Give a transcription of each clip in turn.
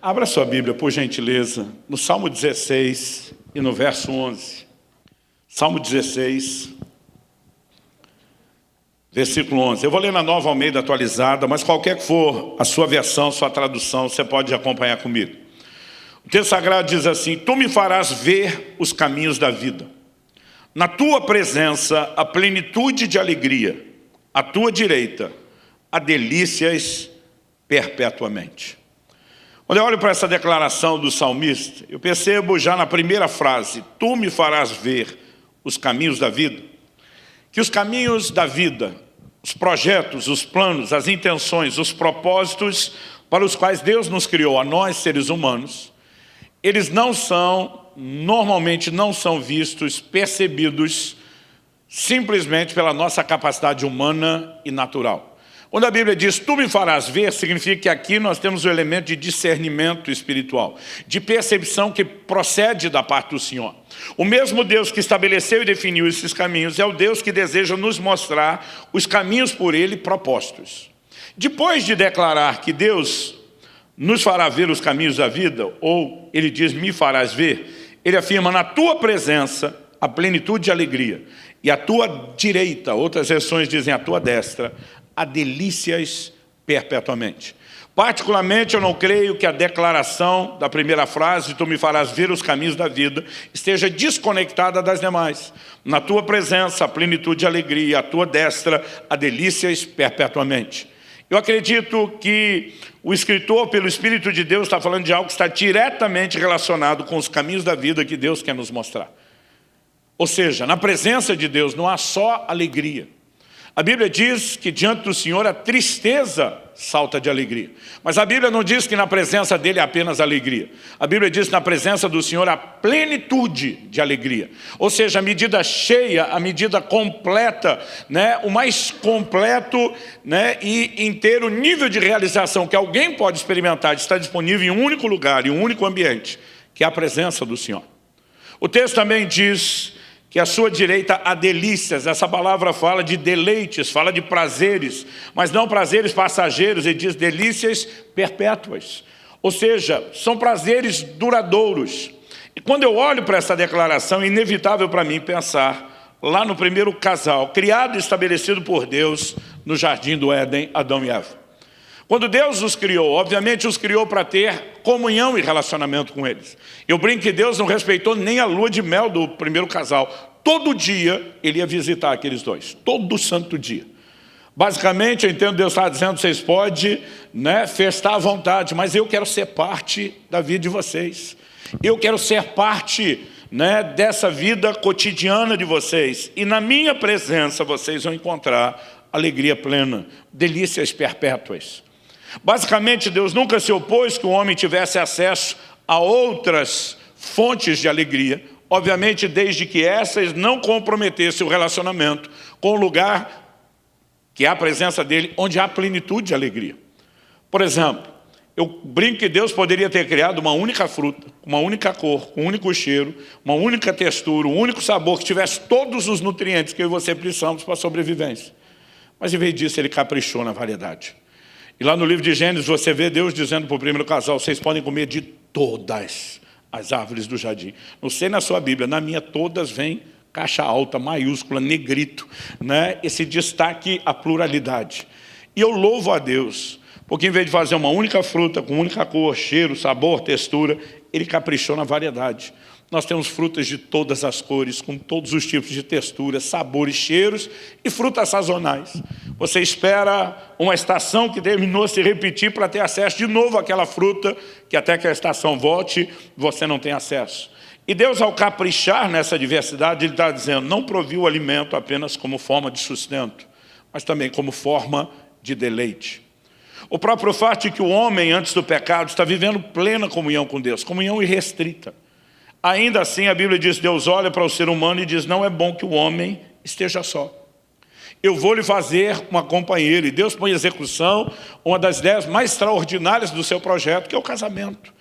Abra sua Bíblia, por gentileza, no Salmo 16 e no verso 11. Salmo 16, versículo 11. Eu vou ler na Nova Almeida atualizada, mas qualquer que for a sua versão, sua tradução, você pode acompanhar comigo. O texto sagrado diz assim: Tu me farás ver os caminhos da vida. Na tua presença, a plenitude de alegria. À tua direita, há delícias perpetuamente. Quando eu olho para essa declaração do salmista, eu percebo já na primeira frase, tu me farás ver os caminhos da vida, que os caminhos da vida, os projetos, os planos, as intenções, os propósitos para os quais Deus nos criou, a nós seres humanos, eles normalmente não são vistos, percebidos, simplesmente pela nossa capacidade humana e natural. Quando a Bíblia diz, tu me farás ver, significa que aqui nós temos o elemento de discernimento espiritual, de percepção que procede da parte do Senhor. O mesmo Deus que estabeleceu e definiu esses caminhos é o Deus que deseja nos mostrar os caminhos por Ele propostos. Depois de declarar que Deus nos fará ver os caminhos da vida, ou Ele diz, me farás ver, Ele afirma, na tua presença, a plenitude de alegria, e à tua direita, outras versões dizem à tua destra, há delícias perpetuamente. Particularmente, eu não creio que a declaração da primeira frase, tu me farás ver os caminhos da vida, esteja desconectada das demais. Na tua presença, a plenitude de alegria, à tua destra, há delícias perpetuamente. Eu acredito que o escritor, pelo Espírito de Deus, está falando de algo que está diretamente relacionado com os caminhos da vida que Deus quer nos mostrar. Ou seja, na presença de Deus não há só alegria. A Bíblia diz que diante do Senhor a tristeza salta de alegria. Mas a Bíblia não diz que na presença dele há apenas alegria. A Bíblia diz que na presença do Senhor há plenitude de alegria. Ou seja, a medida cheia, a medida completa, né, o mais completo, né, e inteiro nível de realização que alguém pode experimentar está disponível em um único lugar, em um único ambiente, que é a presença do Senhor. O texto também diz que à sua direita há delícias. Essa palavra fala de deleites, fala de prazeres, mas não prazeres passageiros, ele diz delícias perpétuas. Ou seja, são prazeres duradouros. E quando eu olho para essa declaração, é inevitável para mim pensar lá no primeiro casal, criado e estabelecido por Deus no jardim do Éden, Adão e Eva. Quando Deus os criou, obviamente os criou para ter comunhão e relacionamento com eles. Eu brinco que Deus não respeitou nem a lua de mel do primeiro casal. Todo dia ele ia visitar aqueles dois, todo santo dia. Basicamente, eu entendo Deus está dizendo, vocês podem, né, festar à vontade, mas eu quero ser parte da vida de vocês. Eu quero ser parte, né, dessa vida cotidiana de vocês. E na minha presença vocês vão encontrar alegria plena, delícias perpétuas. Basicamente, Deus nunca se opôs que o homem tivesse acesso a outras fontes de alegria, obviamente desde que essas não comprometessem o relacionamento com o lugar que é a presença dele, onde há plenitude de alegria. Por exemplo, eu brinco que Deus poderia ter criado uma única fruta, uma única cor, um único cheiro, uma única textura, um único sabor, que tivesse todos os nutrientes que eu e você precisamos para a sobrevivência. Mas em vez disso, ele caprichou na variedade. E lá no livro de Gênesis, você vê Deus dizendo para o primeiro casal, vocês podem comer de todas as árvores do jardim. Não sei na sua Bíblia, na minha todas vem caixa alta, maiúscula, negrito, né? Esse destaque à pluralidade. E eu louvo a Deus, porque em vez de fazer uma única fruta, com única cor, cheiro, sabor, textura, ele caprichou na variedade. Nós temos frutas de todas as cores, com todos os tipos de texturas, sabores, cheiros e frutas sazonais. Você espera uma estação que terminou se repetir para ter acesso de novo àquela fruta, que até que a estação volte, você não tem acesso. E Deus, ao caprichar nessa diversidade, Ele está dizendo, não proviu o alimento apenas como forma de sustento, mas também como forma de deleite. O próprio fato de que o homem, antes do pecado, está vivendo plena comunhão com Deus, comunhão irrestrita. Ainda assim, a Bíblia diz, Deus olha para o ser humano e diz, não é bom que o homem esteja só. Eu vou lhe fazer uma companheira. E Deus põe em execução uma das ideias mais extraordinárias do seu projeto, que é o casamento.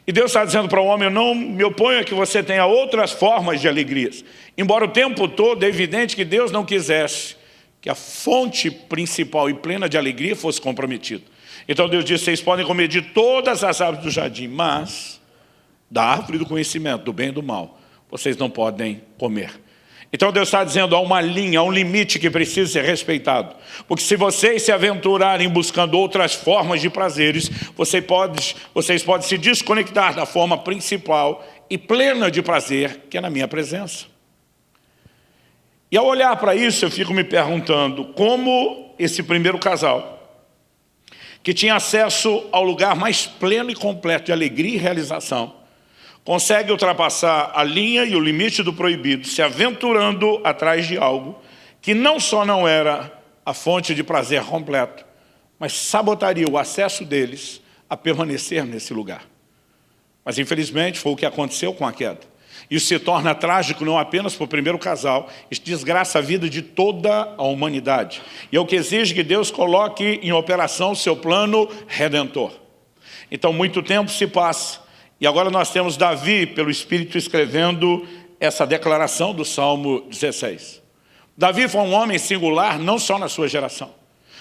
E Deus está dizendo para o homem, eu não me oponho a que você tenha outras formas de alegrias. Embora o tempo todo é evidente que Deus não quisesse que a fonte principal e plena de alegria fosse comprometida. Então Deus disse, vocês podem comer de todas as árvores do jardim, mas da árvore do conhecimento, do bem e do mal, vocês não podem comer. Então Deus está dizendo, há uma linha, há um limite que precisa ser respeitado. Porque se vocês se aventurarem buscando outras formas de prazeres, vocês podem se desconectar da forma principal e plena de prazer, que é na minha presença. E ao olhar para isso, eu fico me perguntando como esse primeiro casal, que tinha acesso ao lugar mais pleno e completo de alegria e realização, consegue ultrapassar a linha e o limite do proibido, se aventurando atrás de algo que não só não era a fonte de prazer completo, mas sabotaria o acesso deles a permanecer nesse lugar. Mas infelizmente foi o que aconteceu com a queda. Isso se torna trágico não apenas para o primeiro casal, isso desgraça a vida de toda a humanidade. E é o que exige que Deus coloque em operação o seu plano redentor. Então muito tempo se passa, e agora nós temos Davi, pelo Espírito, escrevendo essa declaração do Salmo 16. Davi foi um homem singular, não só na sua geração,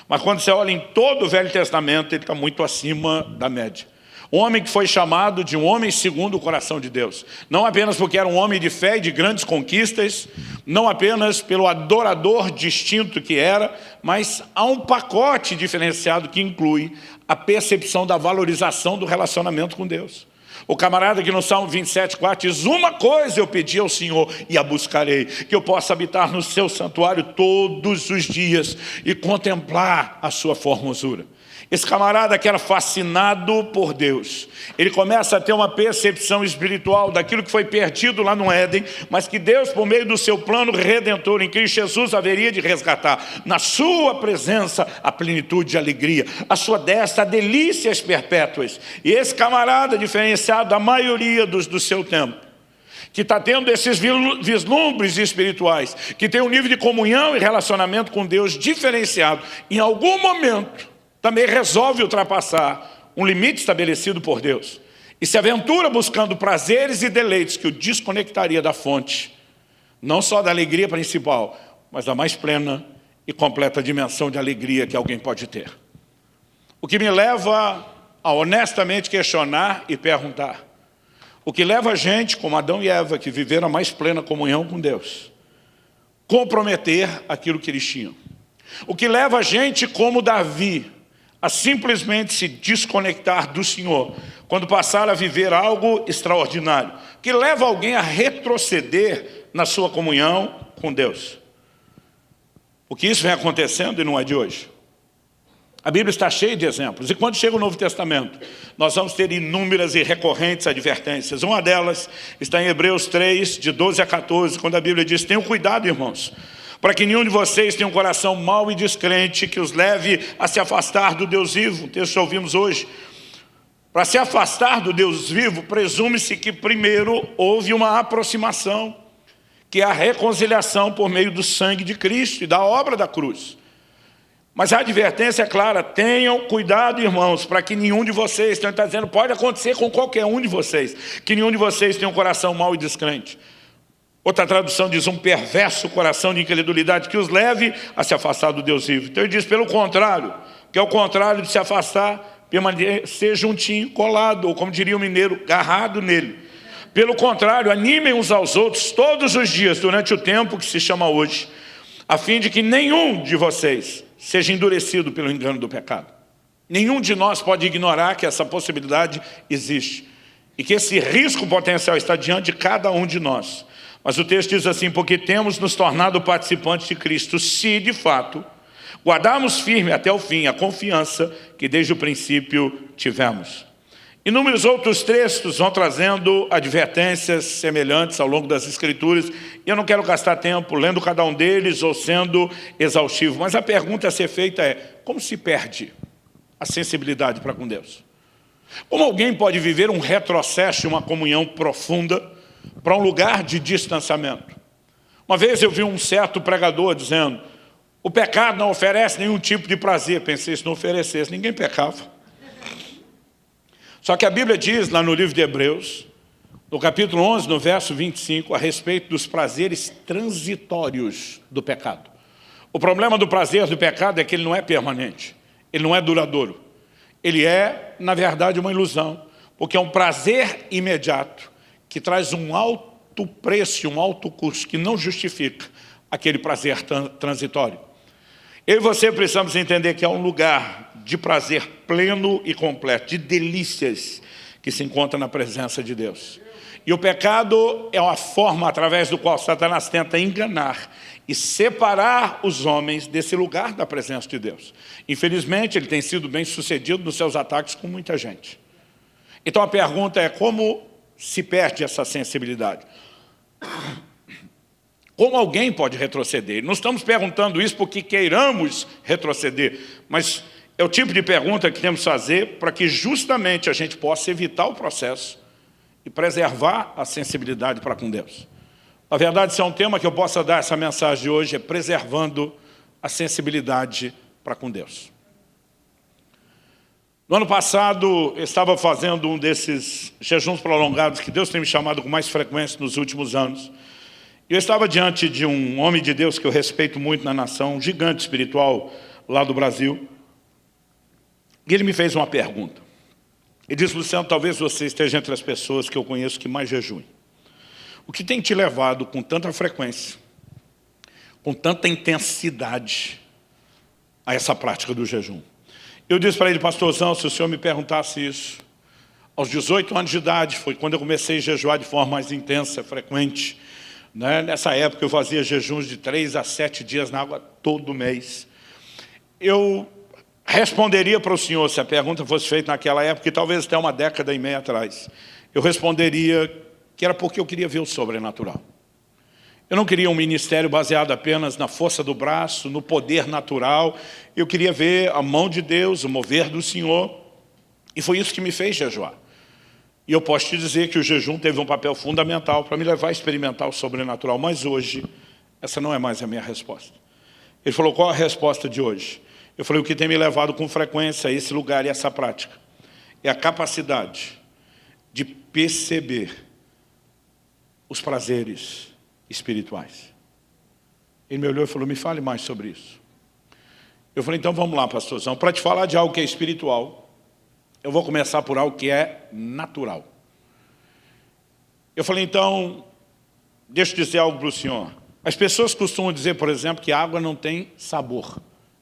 mas quando você olha em todo o Velho Testamento, ele está muito acima da média. Um homem que foi chamado de um homem segundo o coração de Deus. Não apenas porque era um homem de fé e de grandes conquistas, não apenas pelo adorador distinto que era, mas há um pacote diferenciado que inclui a percepção da valorização do relacionamento com Deus. O camarada que no Salmo 27,4 diz, uma coisa eu pedi ao Senhor e a buscarei, que eu possa habitar no seu santuário todos os dias e contemplar a sua formosura. Esse camarada que era fascinado por Deus, ele começa a ter uma percepção espiritual daquilo que foi perdido lá no Éden, mas que Deus, por meio do seu plano redentor, em Cristo Jesus, haveria de resgatar. Na sua presença, a plenitude de alegria, a sua destra, delícias perpétuas. E esse camarada, diferenciado da maioria do seu tempo, que está tendo esses vislumbres espirituais, que tem um nível de comunhão e relacionamento com Deus diferenciado, em algum momento, também resolve ultrapassar um limite estabelecido por Deus e se aventura buscando prazeres e deleites que o desconectaria da fonte, não só da alegria principal, mas da mais plena e completa dimensão de alegria que alguém pode ter. O que me leva a honestamente questionar e perguntar, o que leva a gente, como Adão e Eva, que viveram a mais plena comunhão com Deus, comprometer aquilo que eles tinham. O que leva a gente, como Davi, a simplesmente se desconectar do Senhor, quando passar a viver algo extraordinário, que leva alguém a retroceder na sua comunhão com Deus. Porque isso vem acontecendo e não é de hoje. A Bíblia está cheia de exemplos, e quando chega o Novo Testamento, nós vamos ter inúmeras e recorrentes advertências. Uma delas está em Hebreus 3, de 12 a 14, quando a Bíblia diz, tenham cuidado, irmãos, para que nenhum de vocês tenha um coração mau e descrente que os leve a se afastar do Deus vivo. O texto que ouvimos hoje. Para se afastar do Deus vivo, presume-se que primeiro houve uma aproximação, que é a reconciliação por meio do sangue de Cristo e da obra da cruz. Mas a advertência é clara, tenham cuidado, irmãos, para que nenhum de vocês, então ele está dizendo, pode acontecer com qualquer um de vocês, que nenhum de vocês tenha um coração mau e descrente. Outra tradução diz um perverso coração de incredulidade que os leve a se afastar do Deus vivo. Então ele diz pelo contrário, que é o contrário de se afastar, permanecer juntinho, colado, ou como diria o mineiro, agarrado nele. Pelo contrário, animem uns aos outros todos os dias, durante o tempo que se chama hoje, a fim de que nenhum de vocês seja endurecido pelo engano do pecado. Nenhum de nós pode ignorar que essa possibilidade existe e que esse risco potencial está diante de cada um de nós. Mas o texto diz assim, porque temos nos tornado participantes de Cristo, se de fato guardarmos firme até o fim a confiança que desde o princípio tivemos. Inúmeros outros textos vão trazendo advertências semelhantes ao longo das Escrituras, e eu não quero gastar tempo lendo cada um deles ou sendo exaustivo, mas a pergunta a ser feita é, como se perde a sensibilidade para com Deus? Como alguém pode viver um retrocesso, uma comunhão profunda, para um lugar de distanciamento? Uma vez eu vi um certo pregador dizendo, o pecado não oferece nenhum tipo de prazer. Pensei, se não oferecesse, ninguém pecava. Só que a Bíblia diz, lá no livro de Hebreus, no capítulo 11, no verso 25, a respeito dos prazeres transitórios do pecado. O problema do prazer do pecado é que ele não é permanente, ele não é duradouro. ele é, na verdade, uma ilusão, porque é um prazer imediato que traz um alto preço, um alto custo, que não justifica aquele prazer transitório. Eu e você precisamos entender que é um lugar de prazer pleno e completo, de delícias que se encontra na presença de Deus. E o pecado é uma forma através do qual Satanás tenta enganar e separar os homens desse lugar da presença de Deus. Infelizmente, ele tem sido bem sucedido nos seus ataques com muita gente. Então a pergunta é: como se perde essa sensibilidade? Como alguém pode retroceder? Não estamos perguntando isso porque queiramos retroceder, mas é o tipo de pergunta que temos que fazer para que justamente a gente possa evitar o processo e preservar a sensibilidade para com Deus. Na verdade, se é um tema que eu possa dar essa mensagem de hoje, é preservando a sensibilidade para com Deus. No ano passado, eu estava fazendo um desses jejuns prolongados que Deus tem me chamado com mais frequência nos últimos anos. Eu estava diante de um homem de Deus que eu respeito muito na nação, um gigante espiritual lá do Brasil. E ele me fez uma pergunta. Ele disse: Luciano, talvez você esteja entre as pessoas que eu conheço que mais jejuem. O que tem te levado com tanta frequência, com tanta intensidade a essa prática do jejum? Eu disse para ele: pastorzão, se o senhor me perguntasse isso, aos 18 anos de idade, foi quando eu comecei a jejuar de forma mais intensa, frequente. Nessa época eu fazia jejuns de 3 a 7 dias na água todo mês. Eu responderia para o senhor, se a pergunta fosse feita naquela época, e talvez até uma década e meia atrás, eu responderia que era porque eu queria ver o sobrenatural. Eu não queria um ministério baseado apenas na força do braço, no poder natural. Eu queria ver a mão de Deus, o mover do Senhor. E foi isso que me fez jejuar. E eu posso te dizer que o jejum teve um papel fundamental para me levar a experimentar o sobrenatural. Mas hoje, essa não é mais a minha resposta. Ele falou: qual a resposta de hoje? Eu falei: o que tem me levado com frequência a esse lugar e essa prática é a capacidade de perceber os prazeres espirituais. Ele me olhou e falou: me fale mais sobre isso. Eu falei: então vamos lá, pastorzão. Para te falar de algo que é espiritual, eu vou começar por algo que é natural. Eu falei: então, deixa eu dizer algo para o senhor. As pessoas costumam dizer, por exemplo, que a água não tem sabor.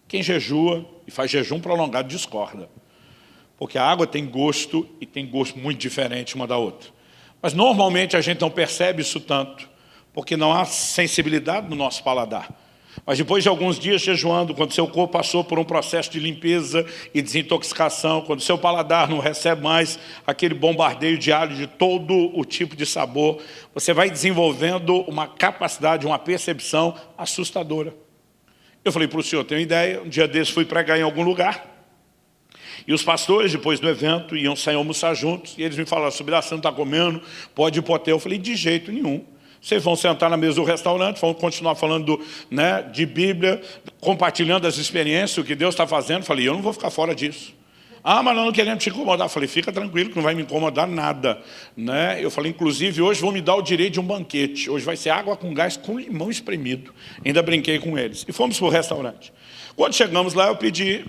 Quem jejua e faz jejum prolongado discorda. Porque a água tem gosto, e tem gosto muito diferente uma da outra. Mas normalmente a gente não percebe isso tanto, porque não há sensibilidade no nosso paladar. Mas depois de alguns dias jejuando, quando seu corpo passou por um processo de limpeza e desintoxicação, quando seu paladar não recebe mais aquele bombardeio diário de todo o tipo de sabor, você vai desenvolvendo uma capacidade, uma percepção assustadora. Eu falei para o senhor: tenho ideia, um dia desse fui pregar em algum lugar, e os pastores, depois do evento, iam sair almoçar juntos, e eles me falaram: sobre você não está comendo, pode ir para o hotel. Eu falei: de jeito nenhum. Vocês vão sentar na mesa do restaurante, vão continuar falando de Bíblia, compartilhando as experiências, o que Deus está fazendo. Eu falei: eu não vou ficar fora disso. Ah, mas nós não queremos te incomodar. Eu falei: fica tranquilo que não vai me incomodar nada. Eu falei: inclusive, hoje vão me dar o direito de um banquete. Hoje vai ser água com gás com limão espremido. Ainda brinquei com eles. E fomos para o restaurante. Quando chegamos lá, eu pedi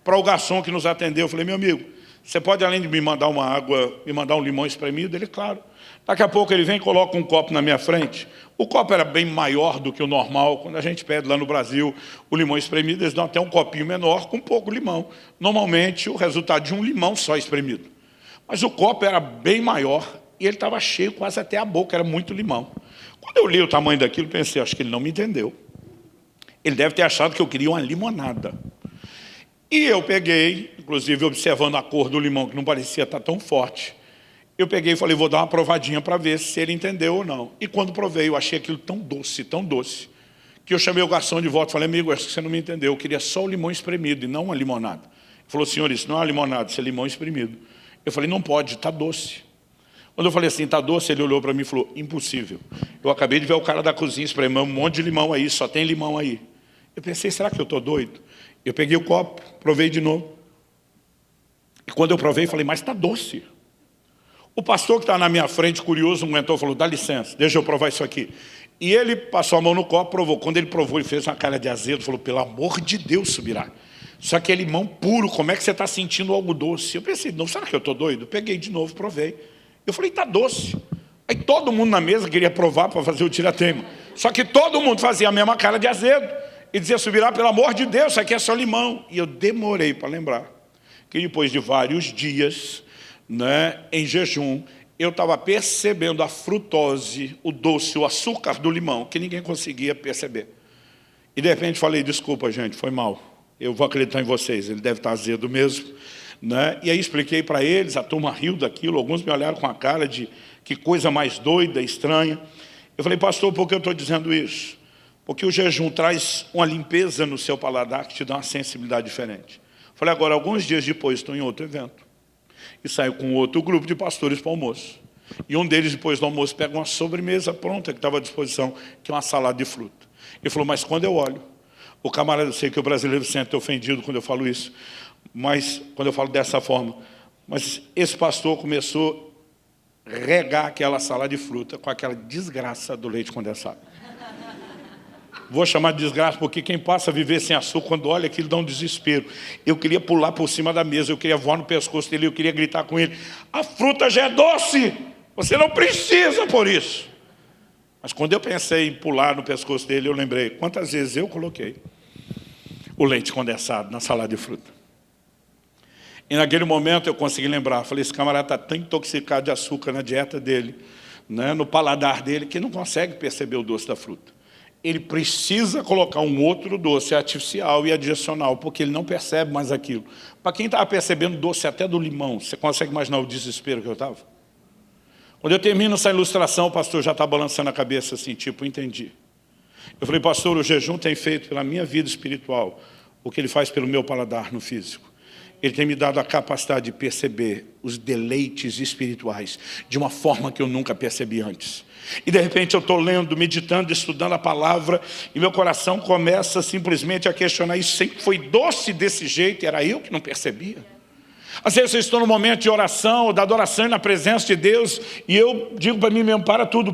para o garçom que nos atendeu, eu falei: meu amigo, você pode, além de me mandar uma água, me mandar um limão espremido? Ele: claro. Daqui a pouco ele vem e coloca um copo na minha frente. O copo era bem maior do que o normal. Quando a gente pede lá no Brasil o limão espremido, eles dão até um copinho menor com pouco limão. Normalmente o resultado de um limão só espremido. Mas o copo era bem maior e ele estava cheio quase até a boca, era muito limão. Quando eu li o tamanho daquilo, pensei: acho que ele não me entendeu. Ele deve ter achado que eu queria uma limonada. E eu peguei, inclusive observando a cor do limão, que não parecia estar tão forte, eu peguei e falei: vou dar uma provadinha para ver se ele entendeu ou não. E quando provei, eu achei aquilo tão doce, que eu chamei o garçom de volta e falei: amigo, acho que você não me entendeu, eu queria só o limão espremido e não uma limonada. Ele falou: senhor, isso não é uma limonada, isso é limão espremido. Eu falei: não pode, está doce. Quando eu falei assim: está doce, ele olhou para mim e falou: impossível. Eu acabei de ver o cara da cozinha espremendo um monte de limão aí, só tem limão aí. Eu pensei: será que eu estou doido? Eu peguei o copo, provei de novo. E quando eu provei, falei: mas está doce. O pastor que está na minha frente, curioso, comentou, falou: dá licença, deixa eu provar isso aqui. E ele passou a mão no copo, provou. Quando ele provou, ele fez uma cara de azedo, falou: pelo amor de Deus, Subirá, Só que é limão puro, como é que você está sentindo algo doce? Eu pensei, não, será que eu estou doido? Peguei de novo, provei. Eu falei, está doce. Aí todo mundo na mesa queria provar para fazer o tira-teima. Só que todo mundo fazia a mesma cara de azedo. E dizia, Subirá, pelo amor de Deus, isso aqui é só limão. E eu demorei para lembrar que depois de vários dias, né, em jejum, eu estava percebendo a frutose, o doce, o açúcar do limão, que ninguém conseguia perceber. E de repente falei, desculpa gente, foi mal. Eu vou acreditar em vocês, ele deve estar azedo mesmo. Né? E aí expliquei para eles, a turma riu daquilo, alguns me olharam com a cara de que coisa mais doida, estranha. Eu falei, pastor, por que eu estou dizendo isso? Porque o jejum traz uma limpeza no seu paladar que te dá uma sensibilidade diferente. Falei, agora, alguns dias depois, estou em outro evento. E saio com outro grupo de pastores para o almoço. E um deles, depois do almoço, pega uma sobremesa pronta que estava à disposição, que é uma salada de fruta. Ele falou, mas quando eu olho, o camarada, eu sei que o brasileiro se sente ofendido quando eu falo isso, mas quando eu falo dessa forma, mas esse pastor começou a regar aquela salada de fruta com aquela desgraça do leite condensado. Vou chamar de desgraça porque quem passa a viver sem açúcar, quando olha aquilo, dá um desespero. Eu queria pular por cima da mesa, eu queria voar no pescoço dele, eu queria gritar com ele, a fruta já é doce, você não precisa por isso. Mas quando eu pensei em pular no pescoço dele, eu lembrei quantas vezes eu coloquei o leite condensado na salada de fruta. E naquele momento eu consegui lembrar, falei, esse camarada está tão intoxicado de açúcar na dieta dele, né, no paladar dele, que não consegue perceber o doce da fruta. Ele precisa colocar um outro doce artificial e adicional, porque ele não percebe mais aquilo. Para quem estava percebendo doce até do limão, você consegue imaginar o desespero que eu estava? Quando eu termino essa ilustração, o pastor já está balançando a cabeça assim, tipo, entendi. Eu falei, pastor, o jejum tem feito pela minha vida espiritual o que ele faz pelo meu paladar no físico. Ele tem me dado a capacidade de perceber os deleites espirituais de uma forma que eu nunca percebi antes. E de repente eu estou lendo, meditando, estudando a palavra e meu coração começa simplesmente a questionar, isso sempre foi doce desse jeito e era eu que não percebia. Às vezes eu estou no momento de oração, da adoração e na presença de Deus e eu digo para mim mesmo, para tudo,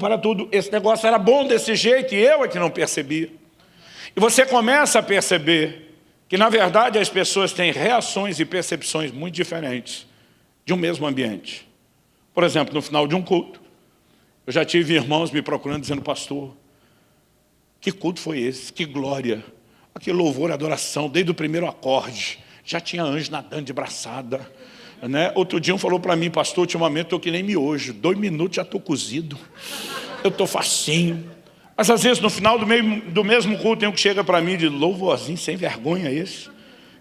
esse negócio era bom desse jeito e eu é que não percebia. E você começa a perceber que na verdade as pessoas têm reações e percepções muito diferentes de um mesmo ambiente. Por exemplo, no final de um culto, eu já tive irmãos me procurando dizendo, pastor, que culto foi esse? Que glória, aquele louvor, adoração, desde o primeiro acorde, já tinha anjo nadando de braçada. Né? Outro dia um falou para mim, pastor, ultimamente estou que nem miojo, 2 minutos já estou cozido, eu estou facinho. Mas às vezes no final do mesmo culto tem um que chega para mim de louvorzinho, sem vergonha esse.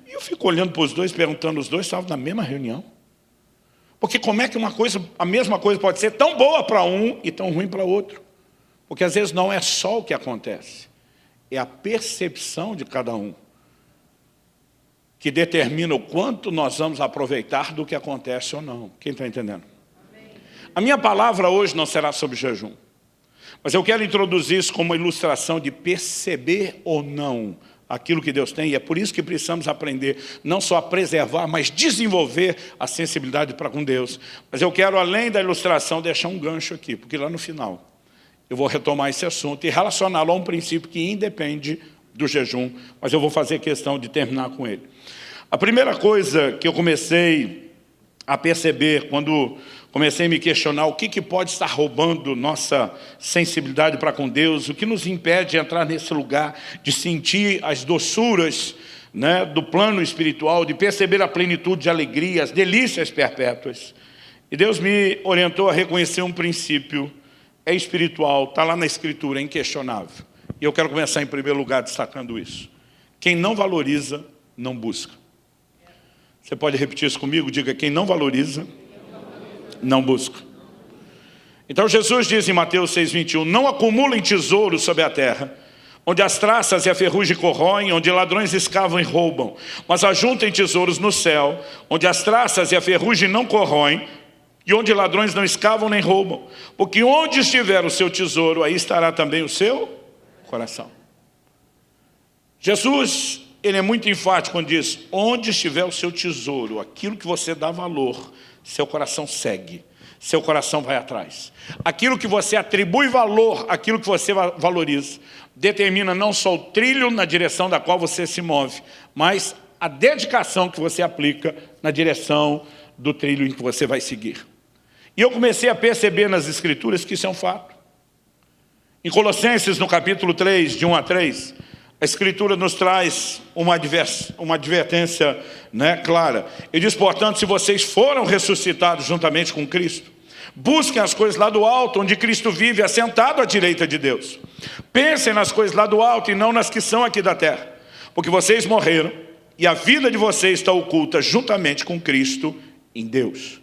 E eu fico olhando para os dois, perguntando, os dois estavam na mesma reunião? Porque como é que a mesma coisa pode ser tão boa para um e tão ruim para outro? Porque às vezes não é só o que acontece, é a percepção de cada um que determina o quanto nós vamos aproveitar do que acontece ou não. Quem está entendendo? Amém. A minha palavra hoje não será sobre jejum, mas eu quero introduzir isso como uma ilustração de perceber ou não aquilo que Deus tem, e é por isso que precisamos aprender não só a preservar, mas desenvolver a sensibilidade para com Deus. Mas eu quero, além da ilustração, deixar um gancho aqui, porque lá no final eu vou retomar esse assunto e relacioná-lo a um princípio que independe do jejum, mas eu vou fazer questão de terminar com ele. A primeira coisa que eu comecei a perceber quando comecei a me questionar o que pode estar roubando nossa sensibilidade para com Deus, o que nos impede de entrar nesse lugar, de sentir as doçuras, né, do plano espiritual, de perceber a plenitude de alegria, as delícias perpétuas. E Deus me orientou a reconhecer um princípio, é espiritual, está lá na Escritura, é inquestionável. E eu quero começar em primeiro lugar destacando isso. Quem não valoriza, não busca. Você pode repetir isso comigo? Diga, quem não valoriza, não busca. Então Jesus diz em Mateus 6,21, não acumulem tesouros sobre a terra, onde as traças e a ferrugem corroem, onde ladrões escavam e roubam, mas ajuntem tesouros no céu, onde as traças e a ferrugem não corroem, e onde ladrões não escavam nem roubam, porque onde estiver o seu tesouro, aí estará também o seu coração. Jesus, ele é muito enfático quando diz, onde estiver o seu tesouro, aquilo que você dá valor, seu coração segue, seu coração vai atrás. Aquilo que você atribui valor, aquilo que você valoriza, determina não só o trilho na direção da qual você se move, mas a dedicação que você aplica na direção do trilho em que você vai seguir. E eu comecei a perceber nas Escrituras que isso é um fato. Em Colossenses, no capítulo 3, de 1 a 3, a Escritura nos traz uma advertência, clara. Ele diz, portanto, se vocês foram ressuscitados juntamente com Cristo, busquem as coisas lá do alto, onde Cristo vive, assentado à direita de Deus. Pensem nas coisas lá do alto e não nas que são aqui da terra. Porque vocês morreram e a vida de vocês está oculta juntamente com Cristo em Deus.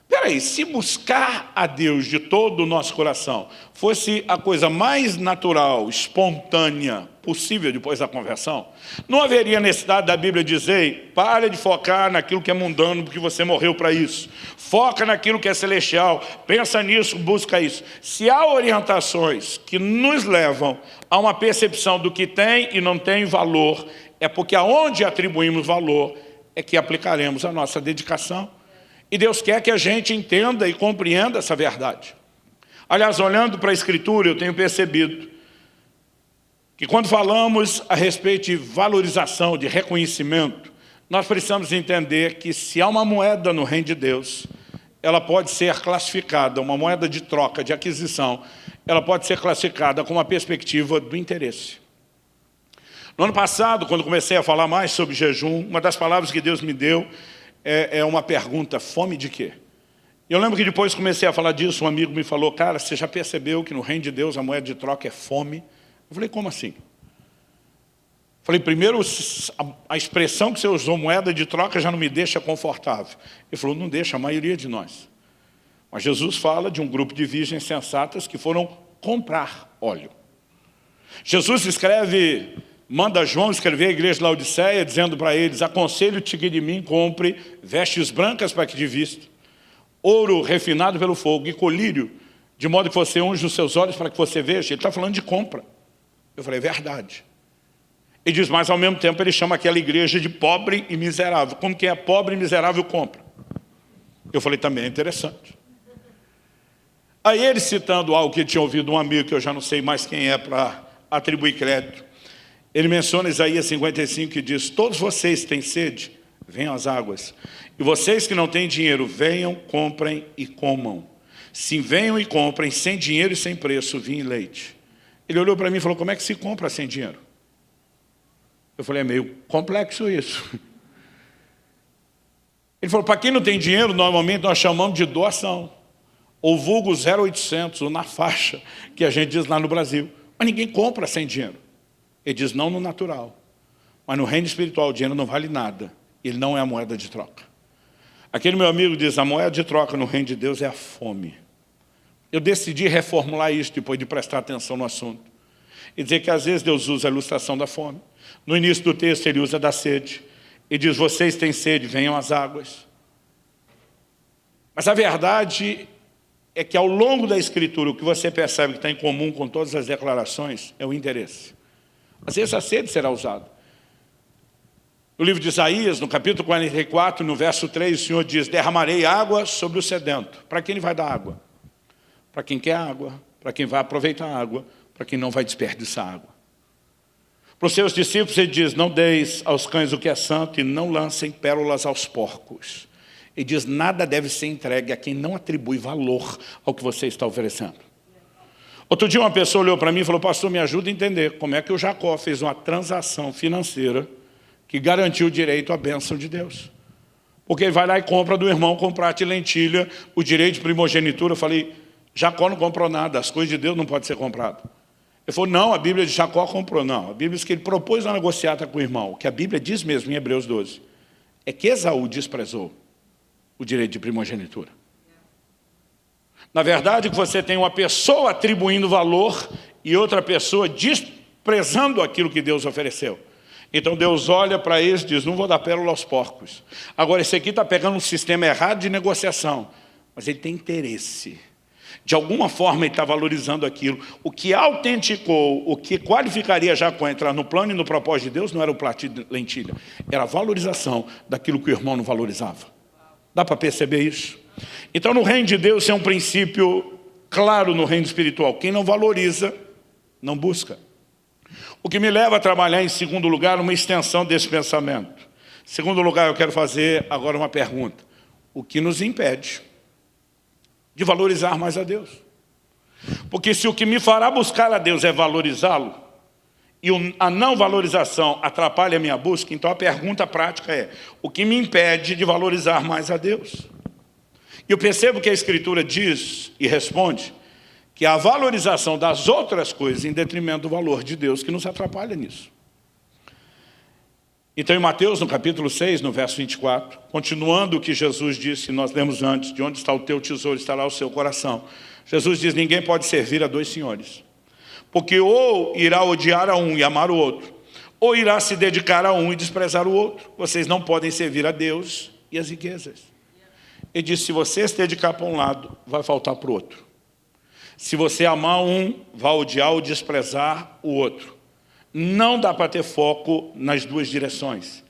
Peraí, se buscar a Deus de todo o nosso coração fosse a coisa mais natural, espontânea possível depois da conversão, não haveria necessidade da Bíblia dizer, pare de focar naquilo que é mundano, porque você morreu para isso. Foca naquilo que é celestial, pensa nisso, busca isso. Se há orientações que nos levam a uma percepção do que tem e não tem valor, é porque aonde atribuímos valor é que aplicaremos a nossa dedicação. E Deus quer que a gente entenda e compreenda essa verdade. Aliás, olhando para a Escritura, eu tenho percebido que quando falamos a respeito de valorização, de reconhecimento, nós precisamos entender que se há uma moeda no reino de Deus, ela pode ser classificada, uma moeda de troca, de aquisição, ela pode ser classificada com uma perspectiva do interesse. No ano passado, quando comecei a falar mais sobre jejum, uma das palavras que Deus me deu é uma pergunta, fome de quê? Eu lembro que depois comecei a falar disso, um amigo me falou, cara, você já percebeu que no reino de Deus a moeda de troca é fome? Eu falei, como assim? Falei, primeiro, a expressão que você usou, moeda de troca, já não me deixa confortável. Ele falou, não deixa, a maioria de nós. Mas Jesus fala de um grupo de virgens sensatas que foram comprar óleo. Jesus manda João escrever à igreja de Laodiceia, dizendo para eles, aconselho-te que de mim compre vestes brancas para que te vista, ouro refinado pelo fogo e colírio, de modo que você unja os seus olhos para que você veja. Ele está falando de compra. Eu falei, é verdade. Ele diz, mas ao mesmo tempo ele chama aquela igreja de pobre e miserável. Como quem é pobre e miserável compra. Eu falei, também é interessante. Aí ele citando algo que ele tinha ouvido um amigo, que eu já não sei mais quem é para atribuir crédito, ele menciona Isaías 55, que diz, todos vocês têm sede, venham às águas. E vocês que não têm dinheiro, venham, comprem e comam. Sim, venham e comprem, sem dinheiro e sem preço, vinho e leite. Ele olhou para mim e falou, como é que se compra sem dinheiro? Eu falei, é meio complexo isso. Ele falou, para quem não tem dinheiro, normalmente nós chamamos de doação. Ou vulgo 0800, ou na faixa, que a gente diz lá no Brasil. Mas ninguém compra sem dinheiro. Ele diz, não no natural. Mas no reino espiritual, o dinheiro não vale nada. Ele não é a moeda de troca. Aquele meu amigo diz, a moeda de troca no reino de Deus é a fome. Eu decidi reformular isso depois de prestar atenção no assunto. E dizer que às vezes Deus usa a ilustração da fome. No início do texto ele usa da sede. Ele diz, vocês têm sede, venham às águas. Mas a verdade é que ao longo da Escritura, o que você percebe que está em comum com todas as declarações é o interesse. Às vezes a sede será usada. No livro de Isaías, no capítulo 44, no verso 3, o Senhor diz, derramarei água sobre o sedento. Para quem ele vai dar água? Para quem quer água, para quem vai aproveitar a água, para quem não vai desperdiçar água. Para os seus discípulos ele diz, não deis aos cães o que é santo e não lancem pérolas aos porcos. Ele diz, nada deve ser entregue a quem não atribui valor ao que você está oferecendo. Outro dia uma pessoa olhou para mim e falou, pastor, me ajuda a entender como é que o Jacó fez uma transação financeira que garantiu o direito à bênção de Deus. Porque ele vai lá e compra do irmão com prato e lentilha o direito de primogenitura. Eu falei, Jacó não comprou nada, as coisas de Deus não podem ser compradas. Ele falou, não, a Bíblia de Jacó comprou. Não, a Bíblia diz que ele propôs uma negociata com o irmão. O que a Bíblia diz mesmo em Hebreus 12 é que Esaú desprezou o direito de primogenitura. Na verdade, que você tem uma pessoa atribuindo valor e outra pessoa desprezando aquilo que Deus ofereceu. Então Deus olha para eles e diz, não vou dar pérola aos porcos. Agora, esse aqui está pegando um sistema errado de negociação, mas ele tem interesse. De alguma forma ele está valorizando aquilo. O que autenticou, o que qualificaria Jacó a entrar no plano e no propósito de Deus não era o prato de lentilha, era a valorização daquilo que o irmão não valorizava. Dá para perceber isso? Então no reino de Deus é um princípio claro no reino espiritual. Quem não valoriza, não busca. O que me leva a trabalhar, em segundo lugar, uma extensão desse pensamento. Em segundo lugar, eu quero fazer agora uma pergunta. O que nos impede de valorizar mais a Deus? Porque se o que me fará buscar a Deus é valorizá-lo, e a não valorização atrapalha a minha busca, então a pergunta prática é, o que me impede de valorizar mais a Deus? E eu percebo que a Escritura diz e responde que a valorização das outras coisas em detrimento do valor de Deus que nos atrapalha nisso. Então, em Mateus, no capítulo 6, no verso 24, continuando o que Jesus disse, nós lemos antes, de onde está o teu tesouro, estará o seu coração. Jesus diz, ninguém pode servir a dois senhores, porque ou irá odiar a um e amar o outro, ou irá se dedicar a um e desprezar o outro. Vocês não podem servir a Deus e as riquezas. Ele disse, se você se dedicar para um lado, vai faltar para o outro. Se você amar um, vai odiar ou desprezar o outro. Não dá para ter foco nas duas direções.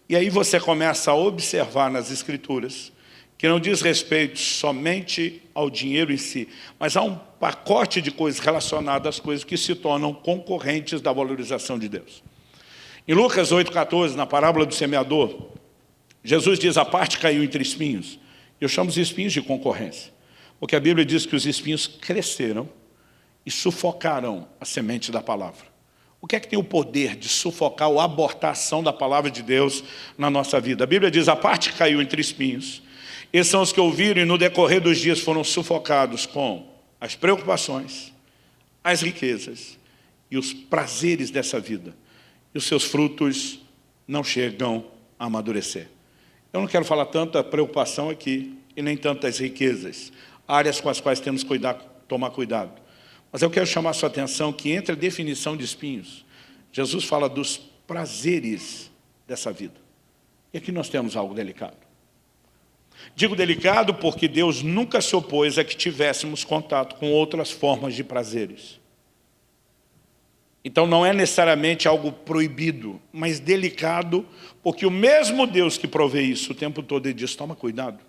E aí você começa a observar nas Escrituras que não diz respeito somente ao dinheiro em si, mas há um pacote de coisas relacionadas às coisas que se tornam concorrentes da valorização de Deus. Em Lucas 8,14, na parábola do semeador, Jesus diz, a parte caiu entre espinhos. Eu chamo os espinhos de concorrência. Porque a Bíblia diz que os espinhos cresceram e sufocaram a semente da palavra. O que é que tem o poder de sufocar ou abortar a ação da palavra de Deus na nossa vida? A Bíblia diz, a parte que caiu entre espinhos. Esses são os que ouviram e no decorrer dos dias foram sufocados com as preocupações, as riquezas e os prazeres dessa vida. E os seus frutos não chegam a amadurecer. Eu não quero falar tanto da preocupação aqui e nem tanto das riquezas, áreas com as quais temos que tomar cuidado. Mas eu quero chamar a sua atenção que entre a definição de espinhos, Jesus fala dos prazeres dessa vida. E aqui nós temos algo delicado. Digo delicado porque Deus nunca se opôs a que tivéssemos contato com outras formas de prazeres. Então não é necessariamente algo proibido, mas delicado, porque o mesmo Deus que provê isso o tempo todo, ele diz, toma cuidado.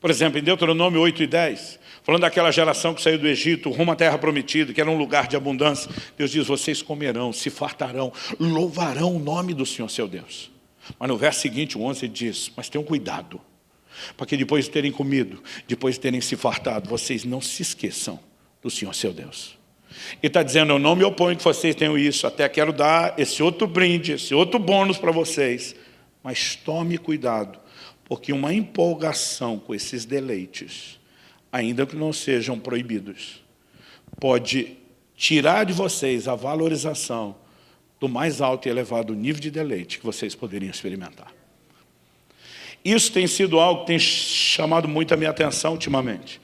Por exemplo, em Deuteronômio 8 e 10, falando daquela geração que saiu do Egito, rumo à terra prometida, que era um lugar de abundância, Deus diz, vocês comerão, se fartarão, louvarão o nome do Senhor seu Deus. Mas no verso seguinte, o 11, ele diz, mas tenham cuidado, porque depois de terem comido, depois de terem se fartado, vocês não se esqueçam do Senhor seu Deus. Ele está dizendo, eu não me oponho que vocês tenham isso, até quero dar esse outro brinde, esse outro bônus para vocês, mas tome cuidado, porque uma empolgação com esses deleites, ainda que não sejam proibidos, pode tirar de vocês a valorização do mais alto e elevado nível de deleite que vocês poderiam experimentar. Isso tem sido algo que tem chamado muito a minha atenção ultimamente.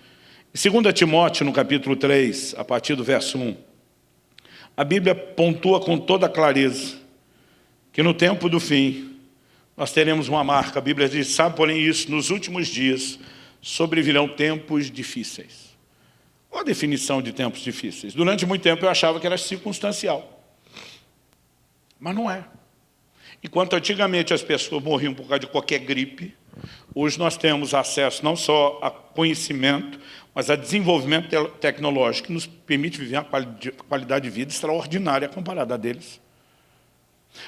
Em 2 Timóteo, no capítulo 3, a partir do verso 1, a Bíblia pontua com toda clareza que no tempo do fim, nós teremos uma marca. A Bíblia diz, sabe, porém, isso, nos últimos dias sobrevirão tempos difíceis. Qual a definição de tempos difíceis? Durante muito tempo eu achava que era circunstancial. Mas não é. Enquanto antigamente as pessoas morriam por causa de qualquer gripe, hoje nós temos acesso não só a conhecimento, mas a desenvolvimento tecnológico que nos permite viver uma qualidade de vida extraordinária comparada a deles.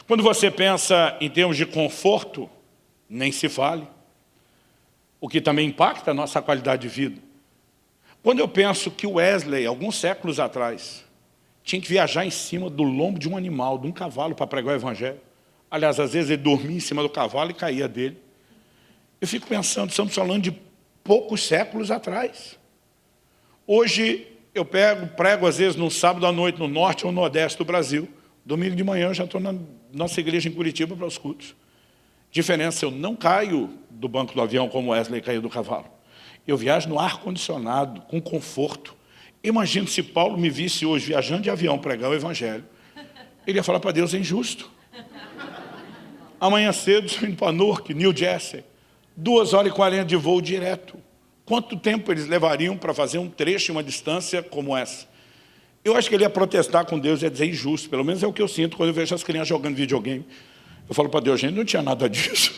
Quando você pensa em termos de conforto, nem se fale, o que também impacta a nossa qualidade de vida. Quando eu penso que Wesley, alguns séculos atrás, tinha que viajar em cima do lombo de um animal, de um cavalo, para pregar o evangelho. Aliás, às vezes ele dormia em cima do cavalo e caía dele. Eu fico pensando, estamos falando de poucos séculos atrás. Hoje eu prego às vezes no sábado à noite, no norte ou no nordeste do Brasil. Domingo de manhã eu já estou na nossa igreja em Curitiba para os cultos. Diferença, eu não caio do banco do avião como Wesley caiu do cavalo. Eu viajo no ar-condicionado, com conforto. Imagino se Paulo me visse hoje viajando de avião pregar o evangelho. Ele ia falar para Deus, é injusto. Amanhã cedo, estou indo para Newark, New Jersey. 2h40 de voo direto. Quanto tempo eles levariam para fazer um trecho, uma distância como essa? Eu acho que ele ia protestar com Deus e ia dizer injusto. Pelo menos é o que eu sinto quando eu vejo as crianças jogando videogame. Eu falo para Deus, gente, não tinha nada disso.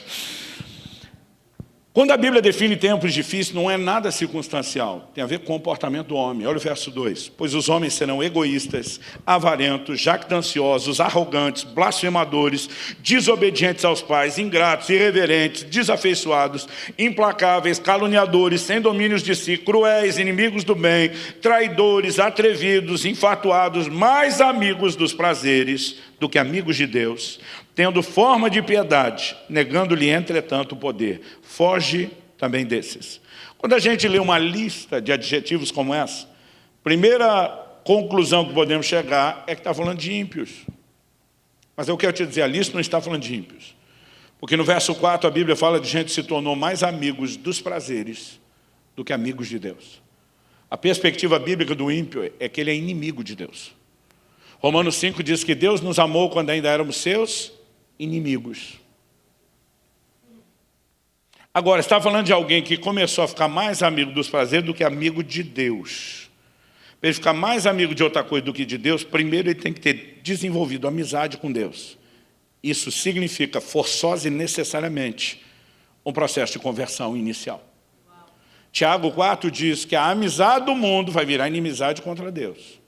Quando a Bíblia define tempos difíceis, não é nada circunstancial. Tem a ver com o comportamento do homem. Olha o verso 2. Pois os homens serão egoístas, avarentos, jactanciosos, arrogantes, blasfemadores, desobedientes aos pais, ingratos, irreverentes, desafeiçoados, implacáveis, caluniadores, sem domínios de si, cruéis, inimigos do bem, traidores, atrevidos, infatuados, mais amigos dos prazeres do que amigos de Deus, tendo forma de piedade, negando-lhe, entretanto, o poder. Foge também desses. Quando a gente lê uma lista de adjetivos como essa, primeira conclusão que podemos chegar é que está falando de ímpios. Mas eu quero te dizer, a lista não está falando de ímpios. Porque no verso 4 a Bíblia fala de gente que se tornou mais amigos dos prazeres do que amigos de Deus. A perspectiva bíblica do ímpio é que ele é inimigo de Deus. Romanos 5 diz que Deus nos amou quando ainda éramos seus inimigos. Agora, está falando de alguém que começou a ficar mais amigo dos prazeres do que amigo de Deus. Para ele ficar mais amigo de outra coisa do que de Deus, primeiro ele tem que ter desenvolvido amizade com Deus. Isso significa, forçosa e necessariamente, um processo de conversão inicial. Tiago 4 diz que a amizade do mundo vai virar inimizade contra Deus.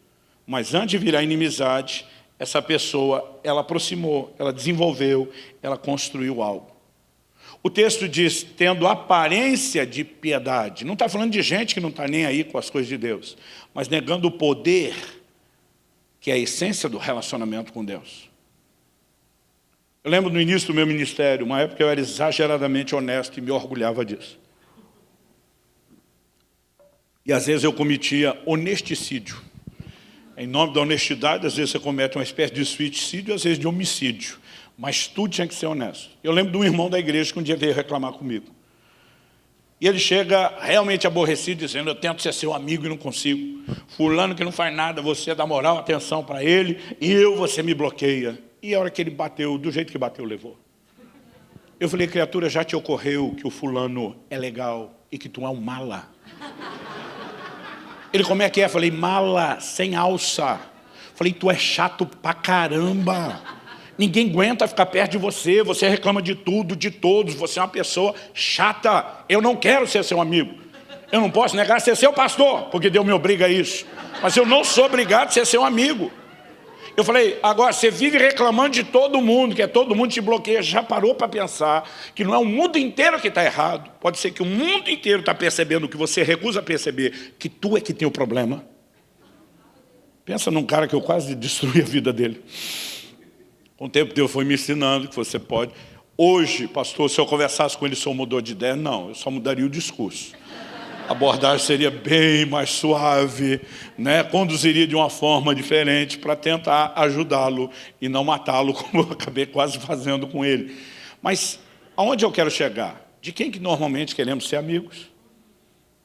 Mas antes de virar inimizade, essa pessoa, ela aproximou, ela desenvolveu, ela construiu algo. O texto diz, tendo aparência de piedade. Não está falando de gente que não está nem aí com as coisas de Deus, mas negando o poder, que é a essência do relacionamento com Deus. Eu lembro no início do meu ministério, uma época eu era exageradamente honesto e me orgulhava disso. E às vezes eu cometia honesticídio. Em nome da honestidade, às vezes você comete uma espécie de suicídio, às vezes de homicídio. Mas tudo tinha que ser honesto. Eu lembro de um irmão da igreja que um dia veio reclamar comigo. E ele chega realmente aborrecido, dizendo, eu tento ser seu amigo e não consigo. Fulano que não faz nada, você dá moral, atenção para ele, e você me bloqueia. E a hora que ele bateu, do jeito que bateu, levou. Eu falei, criatura, já te ocorreu que o fulano é legal e que tu é um mala? Ele, como é que é? Falei, mala, sem alça. Falei, tu é chato pra caramba. Ninguém aguenta ficar perto de você, você reclama de tudo, de todos, você é uma pessoa chata. Eu não quero ser seu amigo. Eu não posso negar ser seu pastor, porque Deus me obriga a isso. Mas eu não sou obrigado a ser seu amigo. Eu falei, agora, você vive reclamando de todo mundo, que todo mundo te bloqueia. Já parou para pensar que não é o mundo inteiro que está errado? Pode ser que o mundo inteiro está percebendo que você recusa perceber, que tu é que tem o problema. Pensa num cara que eu quase destruí a vida dele. Com o tempo Deus foi me ensinando que você pode. Hoje, pastor, se eu conversasse com ele, o senhor mudou de ideia? Não, eu só mudaria o discurso. A abordagem seria bem mais suave, né? Conduziria de uma forma diferente para tentar ajudá-lo e não matá-lo, como eu acabei quase fazendo com ele. Mas aonde eu quero chegar? De quem que normalmente queremos ser amigos?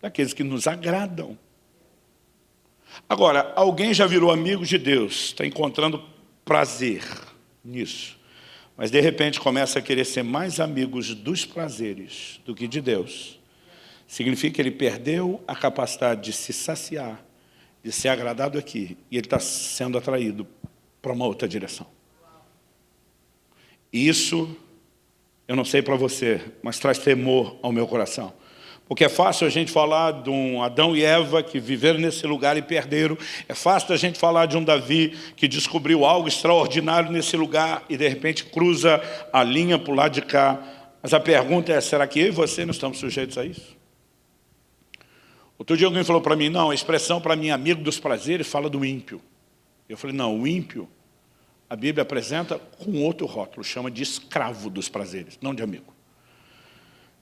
Daqueles que nos agradam. Agora, alguém já virou amigo de Deus, está encontrando prazer nisso, mas de repente começa a querer ser mais amigos dos prazeres do que de Deus. Significa que ele perdeu a capacidade de se saciar, de ser agradado aqui, e ele está sendo atraído para uma outra direção. E isso, eu não sei para você, mas traz temor ao meu coração. Porque é fácil a gente falar de um Adão e Eva que viveram nesse lugar e perderam. É fácil a gente falar de um Davi que descobriu algo extraordinário nesse lugar e de repente cruza a linha para o lado de cá. Mas a pergunta é, será que eu e você não estamos sujeitos a isso? Outro dia alguém falou para mim, não, a expressão para mim, amigo dos prazeres, fala do ímpio. Eu falei, não, o ímpio, a Bíblia apresenta com outro rótulo, chama de escravo dos prazeres, não de amigo.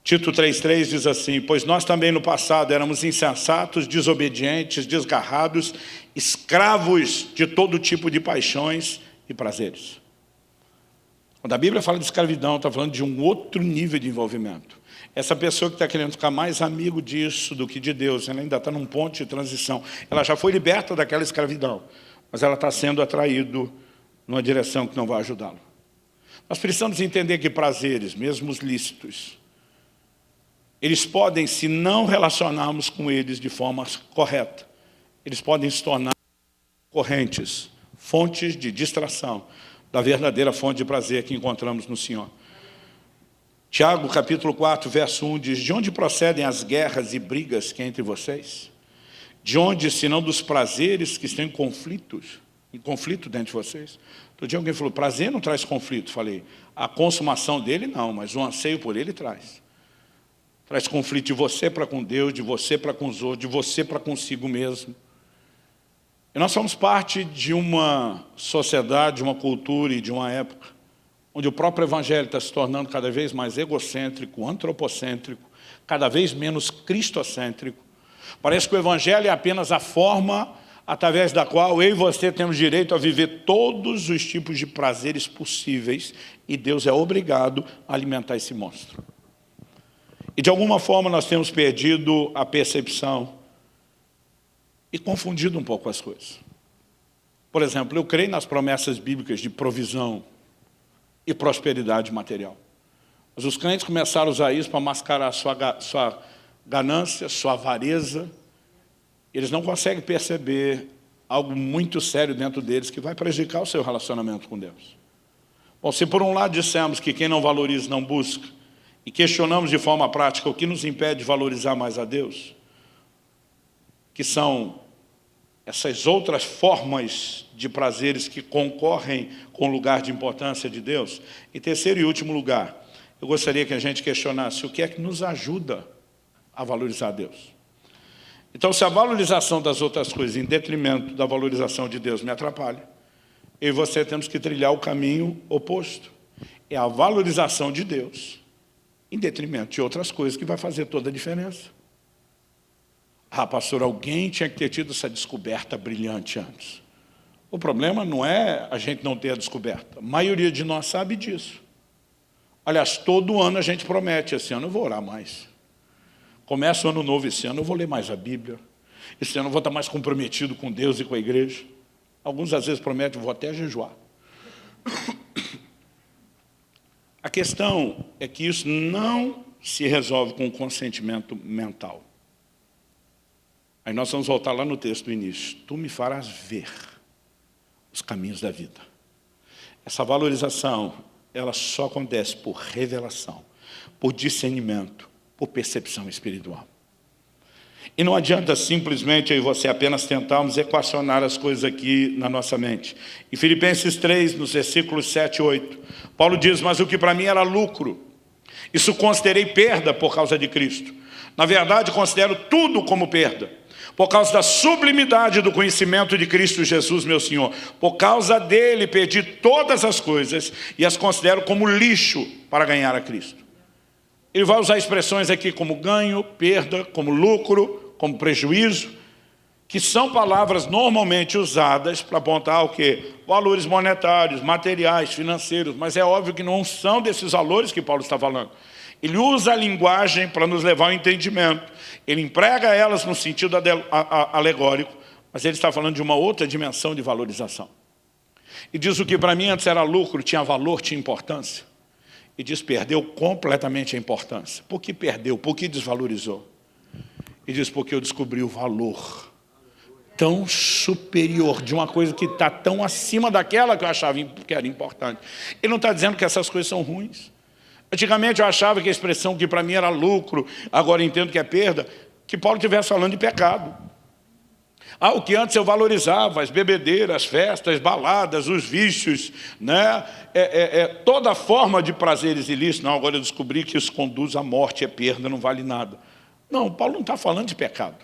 Tito 3,3 diz assim, pois nós também no passado éramos insensatos, desobedientes, desgarrados, escravos de todo tipo de paixões e prazeres. Quando a Bíblia fala de escravidão, está falando de um outro nível de envolvimento. Essa pessoa que está querendo ficar mais amigo disso do que de Deus, ela ainda está num ponto de transição. Ela já foi liberta daquela escravidão, mas ela está sendo atraída numa direção que não vai ajudá-lo. Nós precisamos entender que prazeres, mesmo os lícitos, eles podem, se não relacionarmos com eles de forma correta, eles podem se tornar correntes, fontes de distração da verdadeira fonte de prazer que encontramos no Senhor. Tiago, capítulo 4, verso 1, diz: de onde procedem as guerras e brigas que há entre vocês? De onde, senão dos prazeres que estão em conflito dentro de vocês? Outro dia alguém falou, prazer não traz conflito. Falei, a consumação dele não, mas o anseio por ele traz. Traz conflito de você para com Deus, de você para com os outros, de você para consigo mesmo. E nós somos parte de uma sociedade, de uma cultura e de uma época onde o próprio evangelho está se tornando cada vez mais egocêntrico, antropocêntrico, cada vez menos cristocêntrico. Parece que o evangelho é apenas a forma através da qual eu e você temos direito a viver todos os tipos de prazeres possíveis e Deus é obrigado a alimentar esse monstro. E de alguma forma nós temos perdido a percepção e confundido um pouco as coisas. Por exemplo, eu creio nas promessas bíblicas de provisão e prosperidade material. Mas os crentes começaram a usar isso para mascarar sua ganância, sua avareza. Eles não conseguem perceber algo muito sério dentro deles que vai prejudicar o seu relacionamento com Deus. Bom, se por um lado dissemos que quem não valoriza não busca, e questionamos de forma prática o que nos impede de valorizar mais a Deus, que são essas outras formas de prazeres que concorrem com o lugar de importância de Deus. Em terceiro e último lugar, eu gostaria que a gente questionasse o que é que nos ajuda a valorizar Deus. Então, se a valorização das outras coisas em detrimento da valorização de Deus me atrapalha, eu e você temos que trilhar o caminho oposto. É a valorização de Deus em detrimento de outras coisas que vai fazer toda a diferença. Ah, pastor, alguém tinha que ter tido essa descoberta brilhante antes. O problema não é a gente não ter a descoberta. A maioria de nós sabe disso. Aliás, todo ano a gente promete, esse ano eu vou orar mais. Começa o ano novo esse ano, eu vou ler mais a Bíblia. Esse ano eu vou estar mais comprometido com Deus e com a igreja. Alguns às vezes prometem, vou até jejuar. A questão é que isso não se resolve com o consentimento mental. Aí nós vamos voltar lá no texto do início. Tu me farás ver os caminhos da vida. Essa valorização, ela só acontece por revelação, por discernimento, por percepção espiritual. E não adianta simplesmente eu e você apenas tentarmos equacionar as coisas aqui na nossa mente. Em Filipenses 3, nos versículos 7 e 8, Paulo diz, mas o que para mim era lucro, isso considerei perda por causa de Cristo. Na verdade, considero tudo como perda, por causa da sublimidade do conhecimento de Cristo Jesus, meu Senhor. Por causa dele, perdi todas as coisas e as considero como lixo para ganhar a Cristo. Ele vai usar expressões aqui como ganho, perda, como lucro, como prejuízo, que são palavras normalmente usadas para apontar o quê? Valores monetários, materiais, financeiros, mas é óbvio que não são desses valores que Paulo está falando. Ele usa a linguagem para nos levar ao entendimento. Ele emprega elas no sentido alegórico, mas ele está falando de uma outra dimensão de valorização. E diz o que para mim antes era lucro, tinha valor, tinha importância. E diz, perdeu completamente a importância. Por que perdeu? Por que desvalorizou? E diz, porque eu descobri o valor tão superior de uma coisa que está tão acima daquela que eu achava que era importante. Ele não está dizendo que essas coisas são ruins. Antigamente eu achava que a expressão que para mim era lucro, agora entendo que é perda, que Paulo estivesse falando de pecado. Ah, o que antes eu valorizava, as bebedeiras, as festas, as baladas, os vícios, né? Toda forma de prazeres ilícitos. Não, agora eu descobri que isso conduz à morte, é perda, não vale nada. Não, Paulo não está falando de pecado.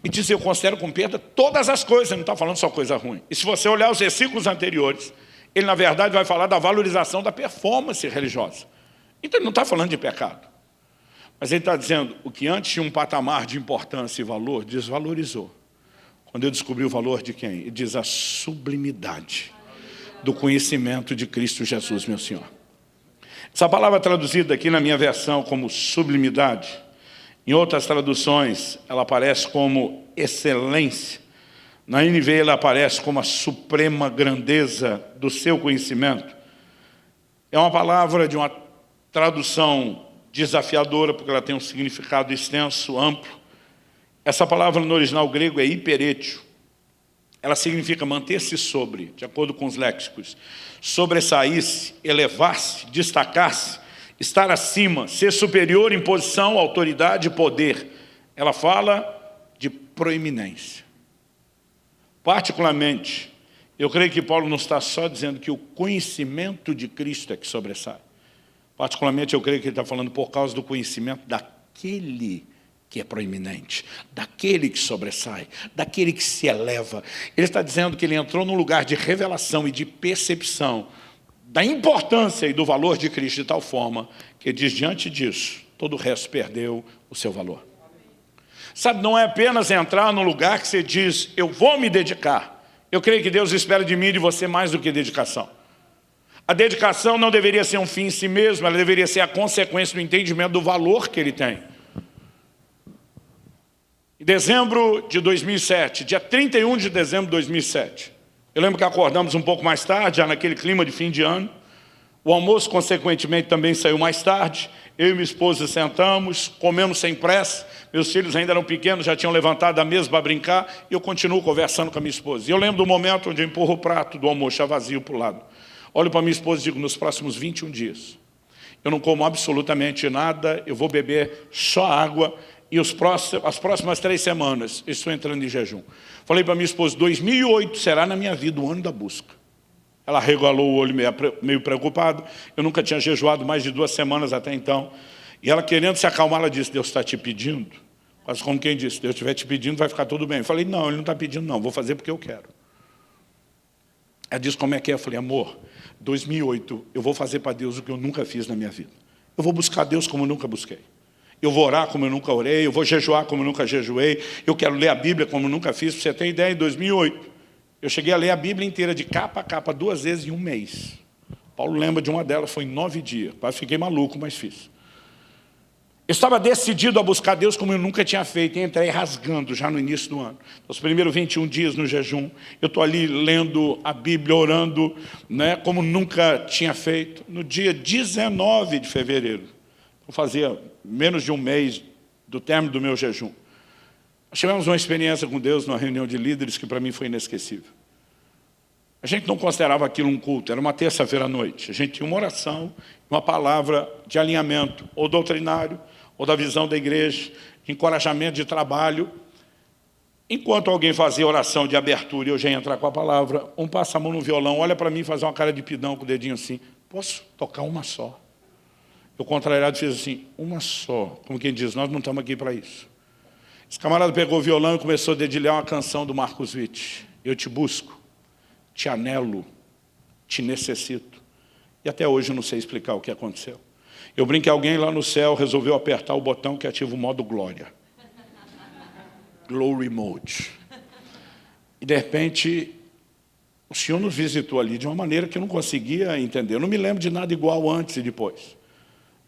E diz, eu considero como perda todas as coisas, ele não está falando só coisa ruim. E se você olhar os versículos anteriores, ele na verdade vai falar da valorização da performance religiosa. Então ele não está falando de pecado. Mas ele está dizendo, o que antes tinha um patamar de importância e valor, desvalorizou. Quando eu descobri o valor de quem? Ele diz a sublimidade do conhecimento de Cristo Jesus, meu Senhor. Essa palavra traduzida aqui na minha versão como sublimidade, em outras traduções ela aparece como excelência. Na NVI ela aparece como a suprema grandeza do seu conhecimento. É uma palavra de uma tradução desafiadora, porque ela tem um significado extenso, amplo. Essa palavra no original grego é hiperétio. Ela significa manter-se sobre, de acordo com os léxicos, sobressair-se, elevar-se, destacar-se, estar acima, ser superior em posição, autoridade e poder. Ela fala de proeminência. Particularmente, eu creio que Paulo não está só dizendo que o conhecimento de Cristo é que sobressai. Particularmente, eu creio que ele está falando por causa do conhecimento daquele que é proeminente, daquele que sobressai, daquele que se eleva. Ele está dizendo que ele entrou num lugar de revelação e de percepção da importância e do valor de Cristo de tal forma que diz, diante disso, todo o resto perdeu o seu valor. Sabe, não é apenas entrar num lugar que você diz, eu vou me dedicar. Eu creio que Deus espera de mim e de você mais do que dedicação. A dedicação não deveria ser um fim em si mesmo, ela deveria ser a consequência do entendimento do valor que ele tem. Em dezembro de 2007, dia 31 de dezembro de 2007, eu lembro que acordamos um pouco mais tarde, já naquele clima de fim de ano. O almoço, consequentemente, também saiu mais tarde. Eu e minha esposa sentamos, comemos sem pressa. Meus filhos ainda eram pequenos, já tinham levantado da mesa para brincar. E eu continuo conversando com a minha esposa. E eu lembro do momento onde eu empurro o prato do almoço já vazio para o lado. Olho para a minha esposa e digo, nos próximos 21 dias, eu não como absolutamente nada, eu vou beber só água. E as próximas 3 semanas, eu estou entrando em jejum. Falei para minha esposa, 2008 será na minha vida o ano da busca. Ela regalou o olho meio preocupado. Eu nunca tinha jejuado mais de 2 semanas até então. E ela, querendo se acalmar, ela disse, Deus está te pedindo. Quase como quem disse, Deus estiver te pedindo, vai ficar tudo bem. Eu falei, não, Ele não está pedindo não, vou fazer porque eu quero. Ela disse, como é que é? Eu falei, amor, 2008 eu vou fazer para Deus o que eu nunca fiz na minha vida. Eu vou buscar Deus como eu nunca busquei. Eu vou orar como eu nunca orei, eu vou jejuar como eu nunca jejuei, eu quero ler a Bíblia como eu nunca fiz. Para você ter ideia, em 2008, eu cheguei a ler a Bíblia inteira de capa a capa 2 vezes em 1 mês. Paulo lembra de uma delas, foi em 9 dias. Quase fiquei maluco, mas fiz. Eu estava decidido a buscar Deus como eu nunca tinha feito, e entrei rasgando já no início do ano. Os primeiros 21 dias no jejum, eu estou ali lendo a Bíblia, orando, né, como nunca tinha feito. No dia 19 de fevereiro, eu fazia menos de 1 mês do término do meu jejum. Nós tivemos uma experiência com Deus numa reunião de líderes que para mim foi inesquecível. A gente não considerava aquilo um culto, era uma terça-feira à noite. A gente tinha uma oração, uma palavra de alinhamento, ou doutrinário, ou da visão da igreja, de encorajamento de trabalho. Enquanto alguém fazia oração de abertura e eu já ia entrar com a palavra, um passa a mão no violão, olha para mim e faz uma cara de pidão com o dedinho assim, posso tocar uma só? Eu, contrariado, fiz assim, uma só. Como quem diz, nós não estamos aqui para isso. Esse camarada pegou o violão e começou a dedilhar uma canção do Marcos Witt. Eu te busco, te anelo, te necessito. E até hoje eu não sei explicar o que aconteceu. Eu brinco que alguém lá no céu resolveu apertar o botão que ativa o modo glória. Glory Mode. E de repente, o Senhor nos visitou ali de uma maneira que eu não conseguia entender. Eu não me lembro de nada igual antes e depois.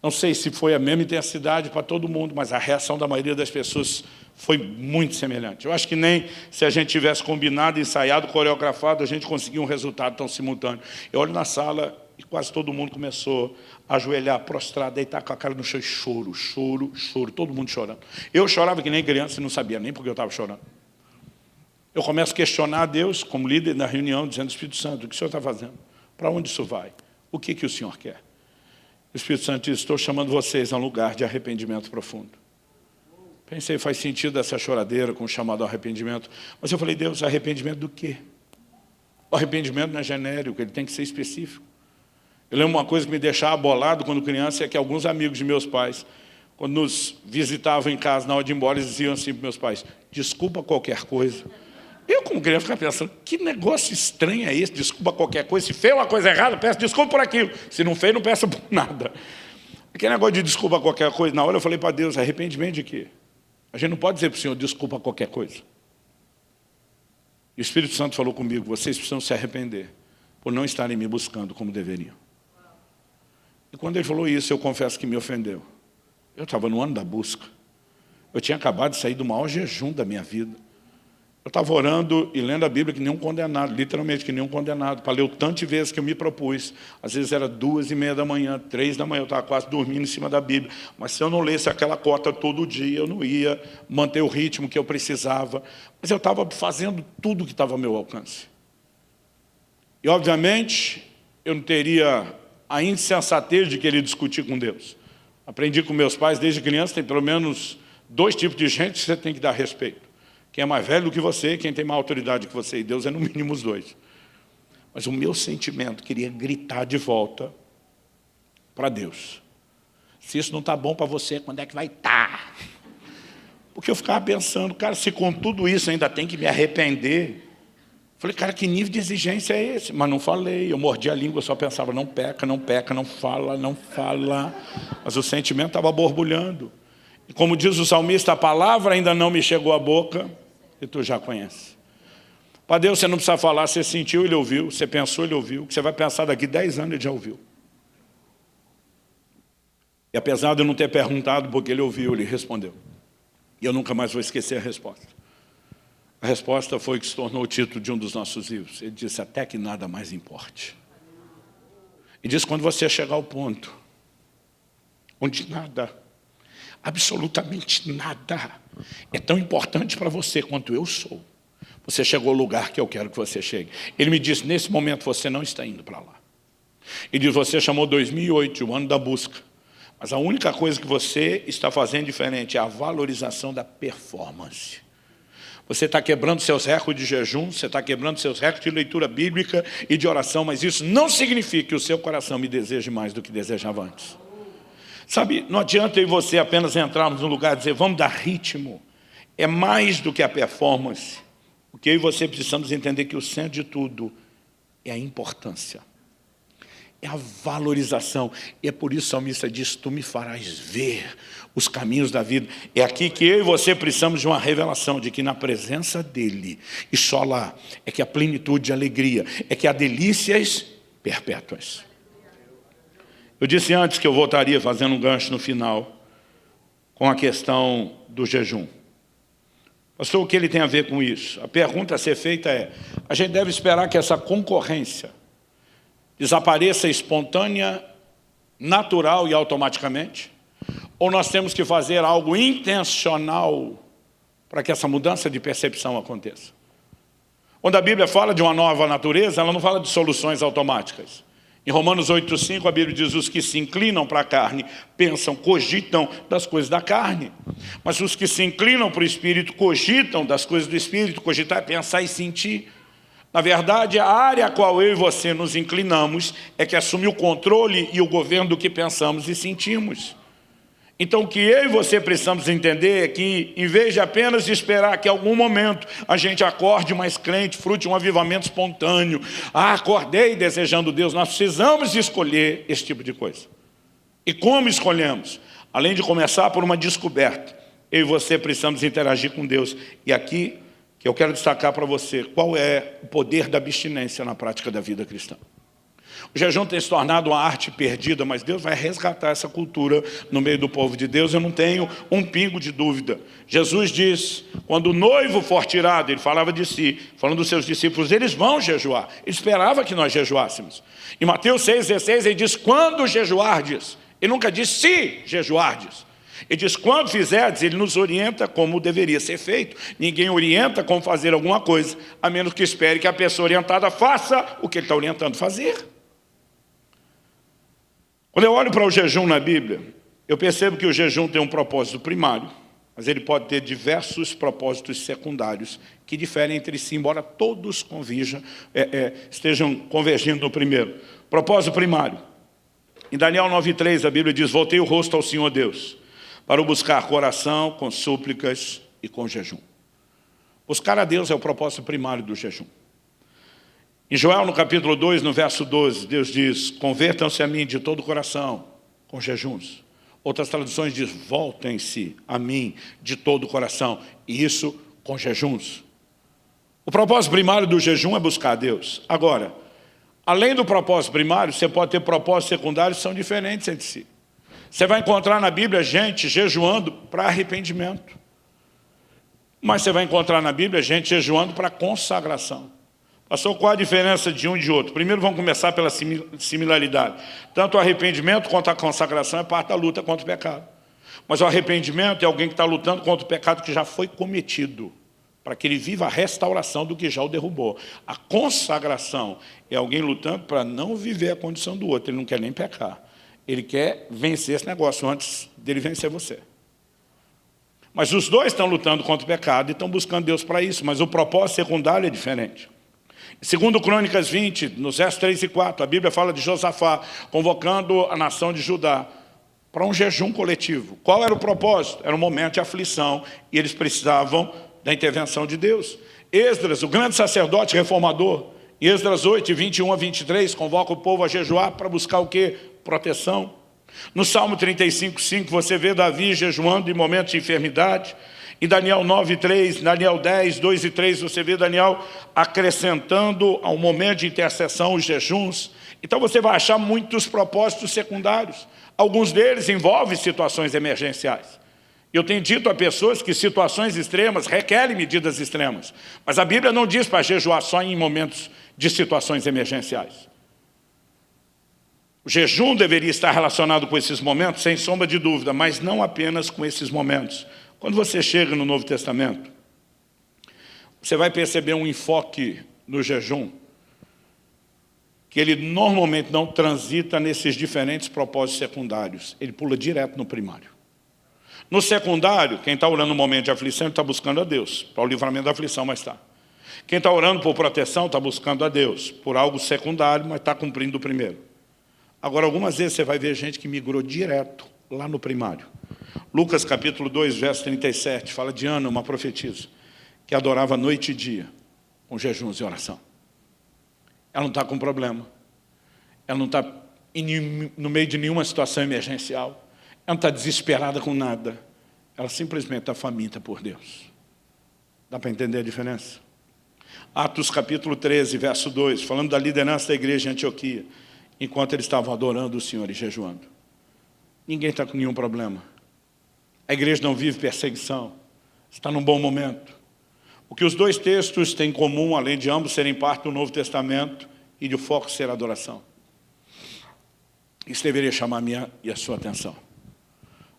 Não sei se foi a mesma intensidade para todo mundo, mas a reação da maioria das pessoas foi muito semelhante. Eu acho que nem se a gente tivesse combinado, ensaiado, coreografado, a gente conseguia um resultado tão simultâneo. Eu olho na sala e quase todo mundo começou a ajoelhar, prostrar, deitar com a cara no chão e choro, choro, choro, todo mundo chorando. Eu chorava que nem criança e não sabia nem porque eu estava chorando. Eu começo a questionar a Deus, como líder na reunião, dizendo, Espírito Santo, o que o Senhor está fazendo? Para onde isso vai? O que o Senhor quer? O Espírito Santo diz, estou chamando vocês a um lugar de arrependimento profundo. Pensei, faz sentido essa choradeira com o chamado ao arrependimento. Mas eu falei, Deus, arrependimento do quê? O arrependimento não é genérico, ele tem que ser específico. Eu lembro uma coisa que me deixava abolado quando criança, é que alguns amigos de meus pais, quando nos visitavam em casa, na hora de ir embora, eles diziam assim para meus pais, desculpa qualquer coisa. Eu, como criança, ficava pensando, que negócio estranho é esse? Desculpa qualquer coisa. Se fez uma coisa errada, peço desculpa por aquilo. Se não fez, não peço por nada. Aquele negócio de desculpa qualquer coisa, na hora eu falei para Deus, arrependimento de quê? A gente não pode dizer para o Senhor, desculpa qualquer coisa. E o Espírito Santo falou comigo, vocês precisam se arrepender por não estarem me buscando como deveriam. E quando ele falou isso, eu confesso que me ofendeu. Eu estava no ano da busca. Eu tinha acabado de sair do maior jejum da minha vida. Eu estava orando e lendo a Bíblia que nem um condenado, literalmente que nem um condenado, para ler o tanto de vezes que eu me propus. Às vezes era 2h30 da manhã, 3 da manhã, eu estava quase dormindo em cima da Bíblia. Mas se eu não lesse aquela cota todo dia, eu não ia manter o ritmo que eu precisava. Mas eu estava fazendo tudo que estava ao meu alcance. E, obviamente, eu não teria a insensatez de querer discutir com Deus. Aprendi com meus pais desde criança, tem pelo menos 2 tipos de gente que você tem que dar respeito. Quem é mais velho do que você e quem tem mais autoridade que você. E Deus é no mínimo os 2. Mas o meu sentimento queria gritar de volta para Deus. Se isso não está bom para você, quando é que vai estar? Porque eu ficava pensando, cara, se com tudo isso ainda tem que me arrepender. Falei, cara, que nível de exigência é esse? Mas não falei, eu mordi a língua, só pensava, não peca, não peca, não fala, não fala. Mas o sentimento estava borbulhando. E como diz o salmista, a palavra ainda não me chegou à boca, e tu já conhece. Para Deus você não precisa falar, você sentiu, Ele ouviu, você pensou, Ele ouviu. O que você vai pensar daqui 10 anos, Ele já ouviu. E apesar de eu não ter perguntado porque Ele ouviu, Ele respondeu. E eu nunca mais vou esquecer a resposta. A resposta foi que se tornou o título de um dos nossos livros. Ele disse, até que nada mais importe. E diz, quando você chegar ao ponto onde nada, absolutamente nada, é tão importante para você quanto eu sou, você chegou ao lugar que eu quero que você chegue. Ele me disse, nesse momento você não está indo para lá. Ele diz, você chamou 2008 de o ano da busca. Mas a única coisa que você está fazendo diferente é a valorização da performance. Você está quebrando seus recordes de jejum, você está quebrando seus recordes de leitura bíblica e de oração, mas isso não significa que o seu coração me deseje mais do que desejava antes. Sabe, não adianta eu e você apenas entrarmos no lugar e dizer, vamos dar ritmo. É mais do que a performance. O que eu e você precisamos entender que o centro de tudo é a importância. É a valorização. E é por isso que o salmista diz, tu me farás ver os caminhos da vida. É aqui que eu e você precisamos de uma revelação de que na presença dEle, e só lá, é que a plenitude de alegria, é que há delícias perpétuas. Eu disse antes que eu voltaria fazendo um gancho no final com a questão do jejum. Pastor, o que ele tem a ver com isso? A pergunta a ser feita é, a gente deve esperar que essa concorrência desapareça espontânea, natural e automaticamente? Ou nós temos que fazer algo intencional para que essa mudança de percepção aconteça? Quando a Bíblia fala de uma nova natureza, ela não fala de soluções automáticas. Em Romanos 8,5 a Bíblia diz, os que se inclinam para a carne, pensam, cogitam das coisas da carne. Mas os que se inclinam para o Espírito, cogitam das coisas do Espírito. Cogitar é pensar e sentir. Na verdade, a área a qual eu e você nos inclinamos é que assume o controle e o governo do que pensamos e sentimos. Então, o que eu e você precisamos entender é que, em vez de apenas esperar que em algum momento a gente acorde mais crente, fruto de um avivamento espontâneo, acordei desejando Deus, nós precisamos escolher esse tipo de coisa. E como escolhemos? Além de começar por uma descoberta, eu e você precisamos interagir com Deus. E aqui, que eu quero destacar para você, qual é o poder da abstinência na prática da vida cristã. O jejum tem se tornado uma arte perdida, mas Deus vai resgatar essa cultura no meio do povo de Deus, eu não tenho um pingo de dúvida. Jesus diz, quando o noivo for tirado, ele falava de si, falando dos seus discípulos, eles vão jejuar. Ele esperava que nós jejuássemos. Em Mateus 6,16, ele diz, quando jejuardes. Ele nunca diz se jejuardes. Ele diz, quando fizerdes, ele nos orienta como deveria ser feito. Ninguém orienta como fazer alguma coisa, a menos que espere que a pessoa orientada faça o que ele está orientando fazer. Quando eu olho para o jejum na Bíblia, eu percebo que o jejum tem um propósito primário, mas ele pode ter diversos propósitos secundários que diferem entre si, embora todos estejam convergindo no primeiro. Propósito primário. Em Daniel 9,3 a Bíblia diz, voltei o rosto ao Senhor Deus, para o buscar com oração, com súplicas e com jejum. Buscar a Deus é o propósito primário do jejum. Em Joel, no capítulo 2, no verso 12, Deus diz, convertam-se a mim de todo o coração, com jejuns. Outras traduções dizem, voltem-se a mim de todo o coração, e isso com jejuns. O propósito primário do jejum é buscar a Deus. Agora, além do propósito primário, você pode ter propósitos secundários que são diferentes entre si. Você vai encontrar na Bíblia gente jejuando para arrependimento. Mas você vai encontrar na Bíblia gente jejuando para consagração. Pastor, qual a diferença de um e de outro? Primeiro vamos começar pela similaridade. Tanto o arrependimento quanto a consagração é parte da luta contra o pecado. Mas o arrependimento é alguém que está lutando contra o pecado que já foi cometido. para que ele viva a restauração do que já o derrubou. A consagração é alguém lutando para não viver a condição do outro. Ele não quer nem pecar. Ele quer vencer esse negócio antes dele vencer você. Mas os dois estão lutando contra o pecado e estão buscando Deus para isso, mas o propósito secundário é diferente. Segundo Crônicas 20, nos versos 3 e 4, a Bíblia fala de Josafá convocando a nação de Judá para um jejum coletivo. Qual era o propósito? Era um momento de aflição e eles precisavam da intervenção de Deus. Esdras, o grande sacerdote reformador, Esdras 8, 21 a 23, convoca o povo a jejuar para buscar o quê? Proteção. No Salmo 35, 5, você vê Davi jejuando em momentos de enfermidade. Em Daniel 9, 3, Daniel 10, 2 e 3, você vê Daniel acrescentando ao momento de intercessão os jejuns. Então você vai achar muitos propósitos secundários. Alguns deles envolvem situações emergenciais. Eu tenho dito a pessoas que situações extremas requerem medidas extremas. Mas a Bíblia não diz para jejuar só em momentos de situações emergenciais. O jejum deveria estar relacionado com esses momentos, sem sombra de dúvida, mas não apenas com esses momentos. Quando você chega no Novo Testamento, você vai perceber um enfoque no jejum, que ele normalmente não transita nesses diferentes propósitos secundários. Ele pula direto no primário. No secundário, quem está orando no momento de aflição, está buscando a Deus, para o livramento da aflição, mas está. Quem está orando por proteção, está buscando a Deus, por algo secundário, mas está cumprindo o primeiro. Agora, algumas vezes você vai ver gente que migrou direto lá no primário. Lucas capítulo 2, verso 37, fala de Ana, uma profetisa, que adorava noite e dia, com jejuns e oração. Ela não está com problema. Ela não está no meio de nenhuma situação emergencial. Ela não está desesperada com nada. Ela simplesmente está faminta por Deus. Dá para entender a diferença? Atos capítulo 13, verso 2, falando da liderança da igreja em Antioquia, enquanto eles estavam adorando o Senhor e jejuando. Ninguém está com nenhum problema. A igreja não vive perseguição. Está num bom momento. O que os dois textos têm em comum, além de ambos serem parte do Novo Testamento e de o foco ser a adoração. Isso deveria chamar a minha e a sua atenção.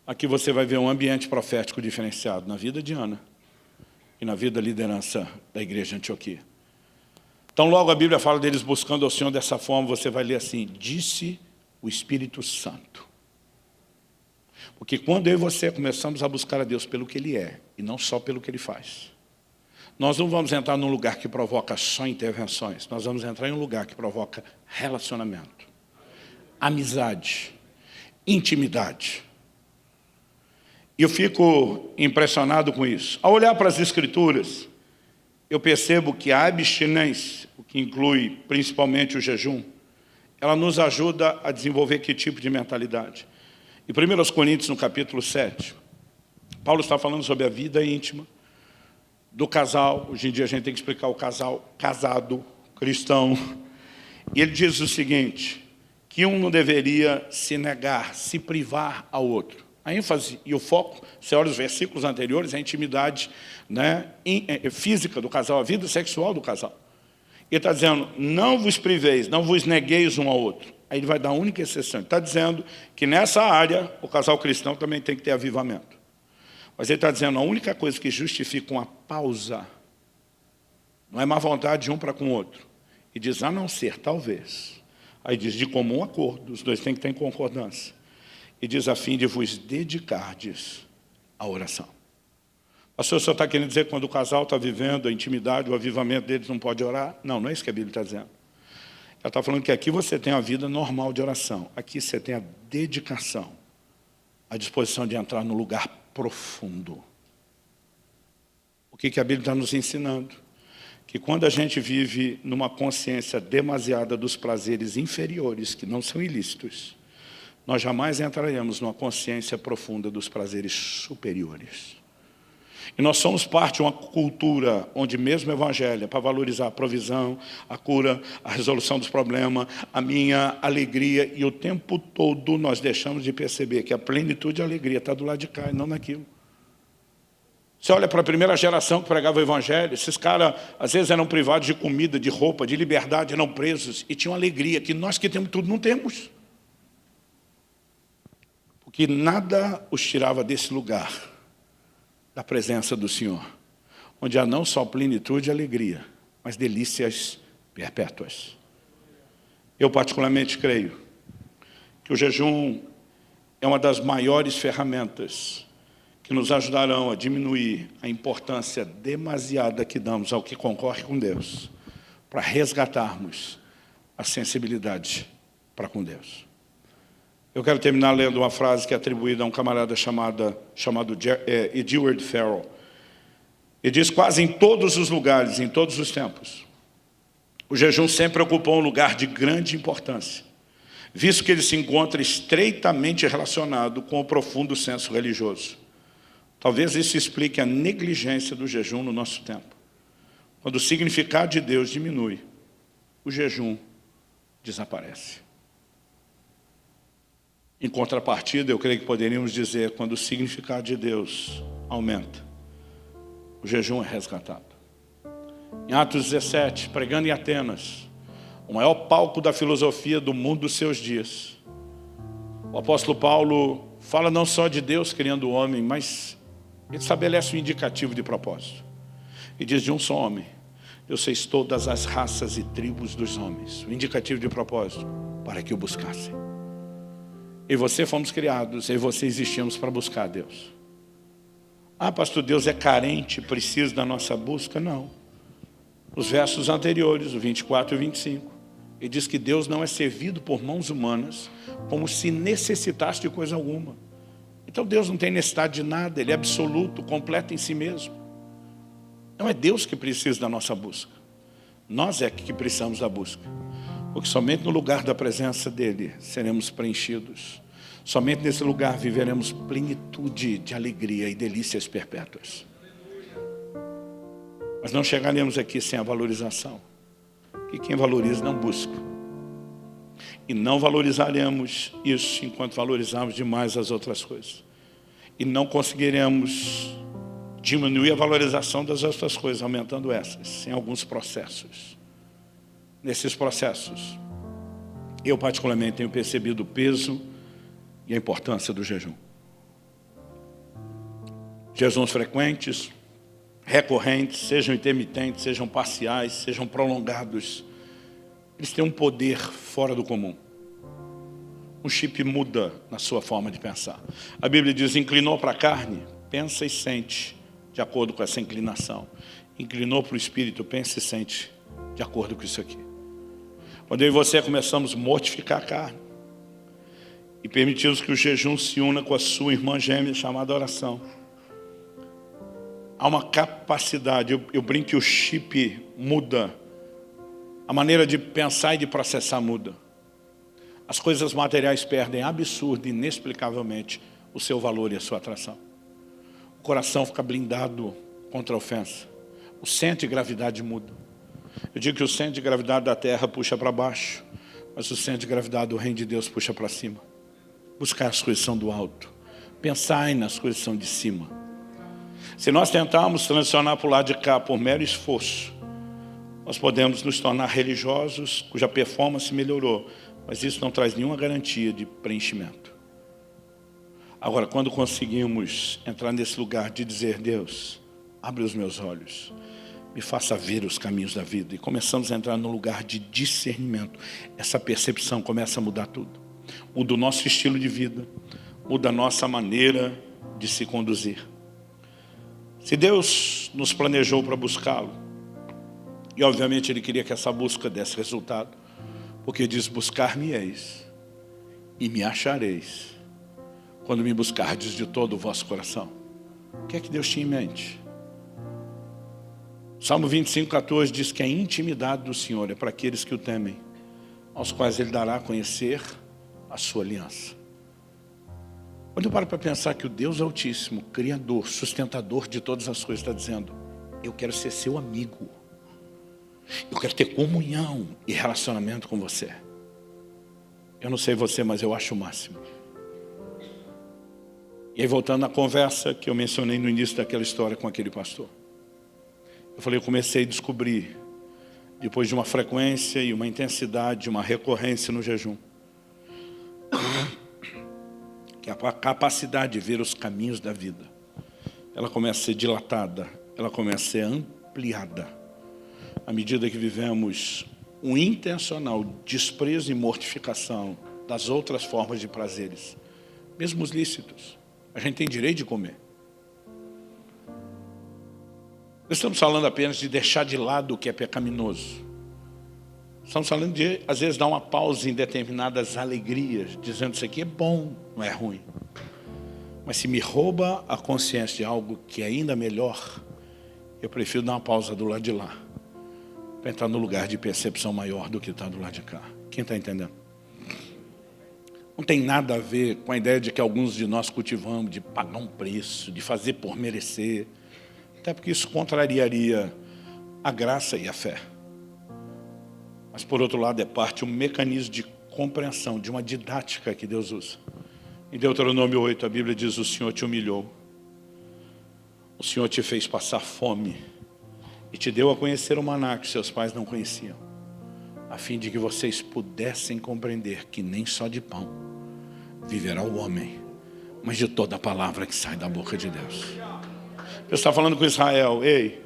Aqui você vai ver um ambiente profético diferenciado na vida de Ana e na vida da liderança da igreja de Antioquia. Então, logo a Bíblia fala deles buscando ao Senhor dessa forma, você vai ler assim, disse o Espírito Santo. Porque quando eu e você começamos a buscar a Deus pelo que Ele é, e não só pelo que Ele faz, nós não vamos entrar num lugar que provoca só intervenções, nós vamos entrar em um lugar que provoca relacionamento, amizade, intimidade. E eu fico impressionado com isso. Ao olhar para as Escrituras, eu percebo que a abstinência, o que inclui principalmente o jejum, ela nos ajuda a desenvolver que tipo de mentalidade? Em 1 Coríntios, no capítulo 7, Paulo está falando sobre a vida íntima do casal. Hoje em dia a gente tem que explicar o casal casado, cristão. E ele diz o seguinte, que um não deveria se negar, se privar ao outro. A ênfase e o foco, você olha os versículos anteriores, é a intimidade, né, física do casal, a vida sexual do casal. Ele está dizendo, não vos priveis, não vos negueis um ao outro. Aí ele vai dar a única exceção. Ele está dizendo que nessa área, o casal cristão também tem que ter avivamento. Mas ele está dizendo, a única coisa que justifica uma pausa, não é má vontade de um para com o outro. E diz, a não ser, talvez. Aí diz, de comum acordo, os dois têm que ter em concordância. E diz, a fim de vos dedicardes à oração. Pastor, o senhor está querendo dizer que quando o casal está vivendo a intimidade, o avivamento deles não pode orar? Não, não é isso que a Bíblia está dizendo. Ela está falando que aqui você tem a vida normal de oração. Aqui você tem a dedicação, a disposição de entrar no lugar profundo. O que a Bíblia está nos ensinando? Que quando a gente vive numa consciência demasiada dos prazeres inferiores, que não são ilícitos, nós jamais entraremos numa consciência profunda dos prazeres superiores. E nós somos parte de uma cultura onde mesmo o Evangelho é para valorizar a provisão, a cura, a resolução dos problemas, a minha alegria, e o tempo todo nós deixamos de perceber que a plenitude e a alegria está do lado de cá e não naquilo. Você olha para a primeira geração que pregava o Evangelho, esses caras às vezes eram privados de comida, de roupa, de liberdade, eram presos e tinham alegria, que nós que temos tudo não temos. Porque nada os tirava desse lugar, da presença do Senhor. onde há não só plenitude e alegria, mas delícias perpétuas. Eu particularmente creio que o jejum é uma das maiores ferramentas que nos ajudarão a diminuir a importância demasiada que damos ao que concorre com Deus, para resgatarmos a sensibilidade para com Deus. Eu quero terminar lendo uma frase que é atribuída a um camarada chamado Edward Farrell. Ele diz: quase em todos os lugares, em todos os tempos, o jejum sempre ocupou um lugar de grande importância, visto que ele se encontra estreitamente relacionado com o profundo senso religioso. Talvez isso explique a negligência do jejum no nosso tempo. Quando o significado de Deus diminui, o jejum desaparece. Em contrapartida, eu creio que poderíamos dizer, quando o significado de Deus aumenta, o jejum é resgatado. Em Atos 17, pregando em Atenas, o maior palco da filosofia do mundo dos seus dias, o apóstolo Paulo fala não só de Deus criando o homem, mas ele estabelece um indicativo de propósito. E diz: de um só homem Deus fez todas as raças e tribos dos homens. O indicativo de propósito, para que o buscassem. Eu e você fomos criados, eu e você existimos para buscar a Deus. Ah, pastor, Deus é carente, precisa da nossa busca? Não. Os versos anteriores, o 24 e o 25, ele diz que Deus não é servido por mãos humanas, como se necessitasse de coisa alguma. Então Deus não tem necessidade de nada, Ele é absoluto, completo em si mesmo. Não é Deus que precisa da nossa busca. Nós é que precisamos da busca. Porque somente no lugar da presença dEle seremos preenchidos. Somente nesse lugar viveremos plenitude de alegria e delícias perpétuas. Mas não chegaremos aqui sem a valorização. Que quem valoriza não busca. E não valorizaremos isso enquanto valorizarmos demais as outras coisas. E não conseguiremos diminuir a valorização das outras coisas, aumentando essas, sem alguns processos. Nesses processos, eu particularmente tenho percebido o peso e a importância do jejum. Jejuns frequentes, recorrentes, sejam intermitentes, sejam parciais, sejam prolongados, eles têm um poder fora do comum. O chip muda na sua forma de pensar. A Bíblia diz: inclinou para a carne, pensa e sente de acordo com essa inclinação. Inclinou para o espírito, pensa e sente de acordo com isso aqui. Quando eu e você começamos a mortificar a carne e permitimos que o jejum se una com a sua irmã gêmea chamada oração, há uma capacidade, eu brinco que o chip muda, a maneira de pensar e de processar muda. As coisas materiais perdem absurda e inexplicavelmente o seu valor e a sua atração. O coração fica blindado contra a ofensa. O centro de gravidade muda. Eu digo que o centro de gravidade da terra puxa para baixo, mas o centro de gravidade do reino de Deus puxa para cima. Buscar as coisas que são do alto. Pensar nas coisas que são de cima. Se nós tentarmos transicionar para o lado de cá por mero esforço, nós podemos nos tornar religiosos cuja performance melhorou, mas isso não traz nenhuma garantia de preenchimento. Agora, quando conseguimos entrar nesse lugar de dizer: Deus, abre os meus olhos, me faça ver os caminhos da vida, e começamos a entrar no lugar de discernimento, essa percepção começa a mudar tudo. Muda o nosso estilo de vida, muda a nossa maneira de se conduzir. Se Deus nos planejou para buscá-lo, e obviamente Ele queria que essa busca desse resultado, porque diz: buscar-me-eis e me achareis, quando me buscardes de todo o vosso coração. O que é que Deus tinha em mente? Salmo 25:14 diz que a intimidade do Senhor é para aqueles que o temem, aos quais Ele dará a conhecer a sua aliança. Quando eu paro para pensar que o Deus Altíssimo, Criador, sustentador de todas as coisas, está dizendo: eu quero ser seu amigo. Eu quero ter comunhão e relacionamento com você. Eu não sei você, mas eu acho o máximo. E aí, voltando à conversa que eu mencionei no início daquela história com aquele pastor. Eu falei, eu comecei a descobrir, depois de uma frequência e uma intensidade, uma recorrência no jejum, que a capacidade de ver os caminhos da vida, ela começa a ser dilatada ela começa a ser ampliada à medida que vivemos um intencional desprezo e mortificação das outras formas de prazeres, mesmo os lícitos. A gente tem direito de comer. Não estamos falando apenas de deixar de lado o que é pecaminoso. Estamos falando de, às vezes, dar uma pausa em determinadas alegrias, dizendo isso aqui é bom, não é ruim. Mas se me rouba a consciência de algo que é ainda melhor, eu prefiro dar uma pausa do lado de lá, para entrar no lugar de percepção maior do que está do lado de cá. Quem está entendendo? Não tem nada a ver com a ideia de que alguns de nós cultivamos, de pagar um preço, de fazer por merecer, até porque isso contrariaria a graça e a fé. Mas, por outro lado, é parte de um mecanismo de compreensão, de uma didática que Deus usa. Em Deuteronômio 8, a Bíblia diz: o Senhor te humilhou, o Senhor te fez passar fome e te deu a conhecer o maná que seus pais não conheciam, a fim de que vocês pudessem compreender que nem só de pão viverá o homem, mas de toda a palavra que sai da boca de Deus. Deus está falando com Israel: ei,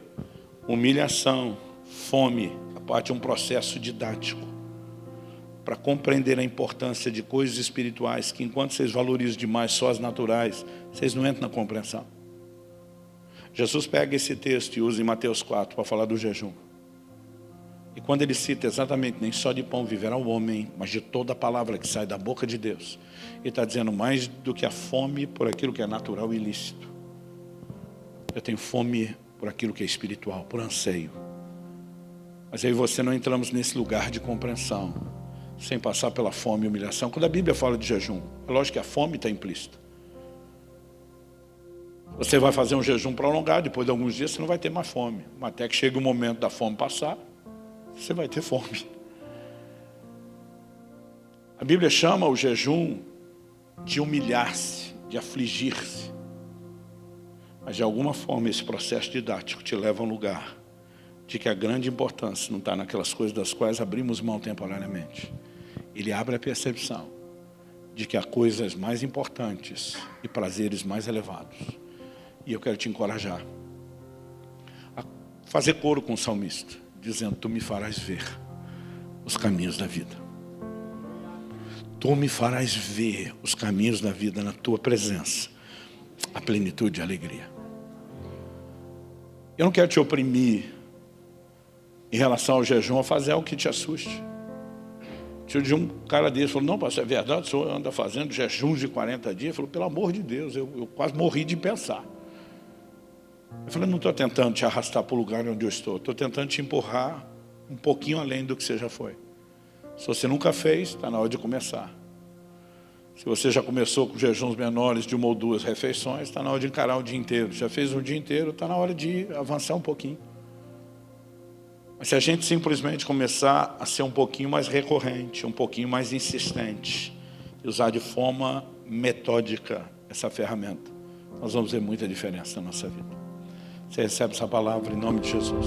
humilhação, fome, a parte de um processo didático para compreender a importância de coisas espirituais que, enquanto vocês valorizam demais só as naturais, vocês não entram na compreensão. Jesus pega esse texto e usa em Mateus 4 para falar do jejum. E quando ele cita exatamente nem só de pão viverá o homem, mas de toda a palavra que sai da boca de Deus, ele está dizendo mais do que a fome por aquilo que é natural e ilícito. Eu tenho fome por aquilo que é espiritual, por anseio. Mas aí você não entramos nesse lugar de compreensão, sem passar pela fome e humilhação. Quando a Bíblia fala de jejum, é lógico que a fome está implícita. Você vai fazer um jejum prolongado, depois de alguns dias você não vai ter mais fome. Mas até que chegue o momento da fome passar, você vai ter fome. A Bíblia chama o jejum de humilhar-se, de afligir-se. Mas de alguma forma esse processo didático te leva a um lugar de que a grande importância não está naquelas coisas das quais abrimos mão temporariamente. Ele abre a percepção de que há coisas mais importantes e prazeres mais elevados. E eu quero te encorajar a fazer coro com o salmista, dizendo: tu me farás ver os caminhos da vida. Tu me farás ver os caminhos da vida na tua presença, a plenitude e a alegria. Eu não quero te oprimir em relação ao jejum a fazer algo que te assuste. De um cara desse falou: não, pastor, é verdade, o senhor anda fazendo jejuns de 40 dias? Ele falou: pelo amor de Deus, eu quase morri de pensar. Eu falei: não estou tentando te arrastar para o lugar onde eu estou tentando te empurrar um pouquinho além do que você já foi. Se você nunca fez, está na hora de começar. Se você já começou com jejuns menores de 1 ou 2 refeições, está na hora de encarar o dia inteiro. Já fez um dia inteiro, está na hora de avançar um pouquinho. Mas se a gente simplesmente começar a ser um pouquinho mais recorrente, um pouquinho mais insistente, e usar de forma metódica essa ferramenta, nós vamos ver muita diferença na nossa vida. Você recebe essa palavra em nome de Jesus.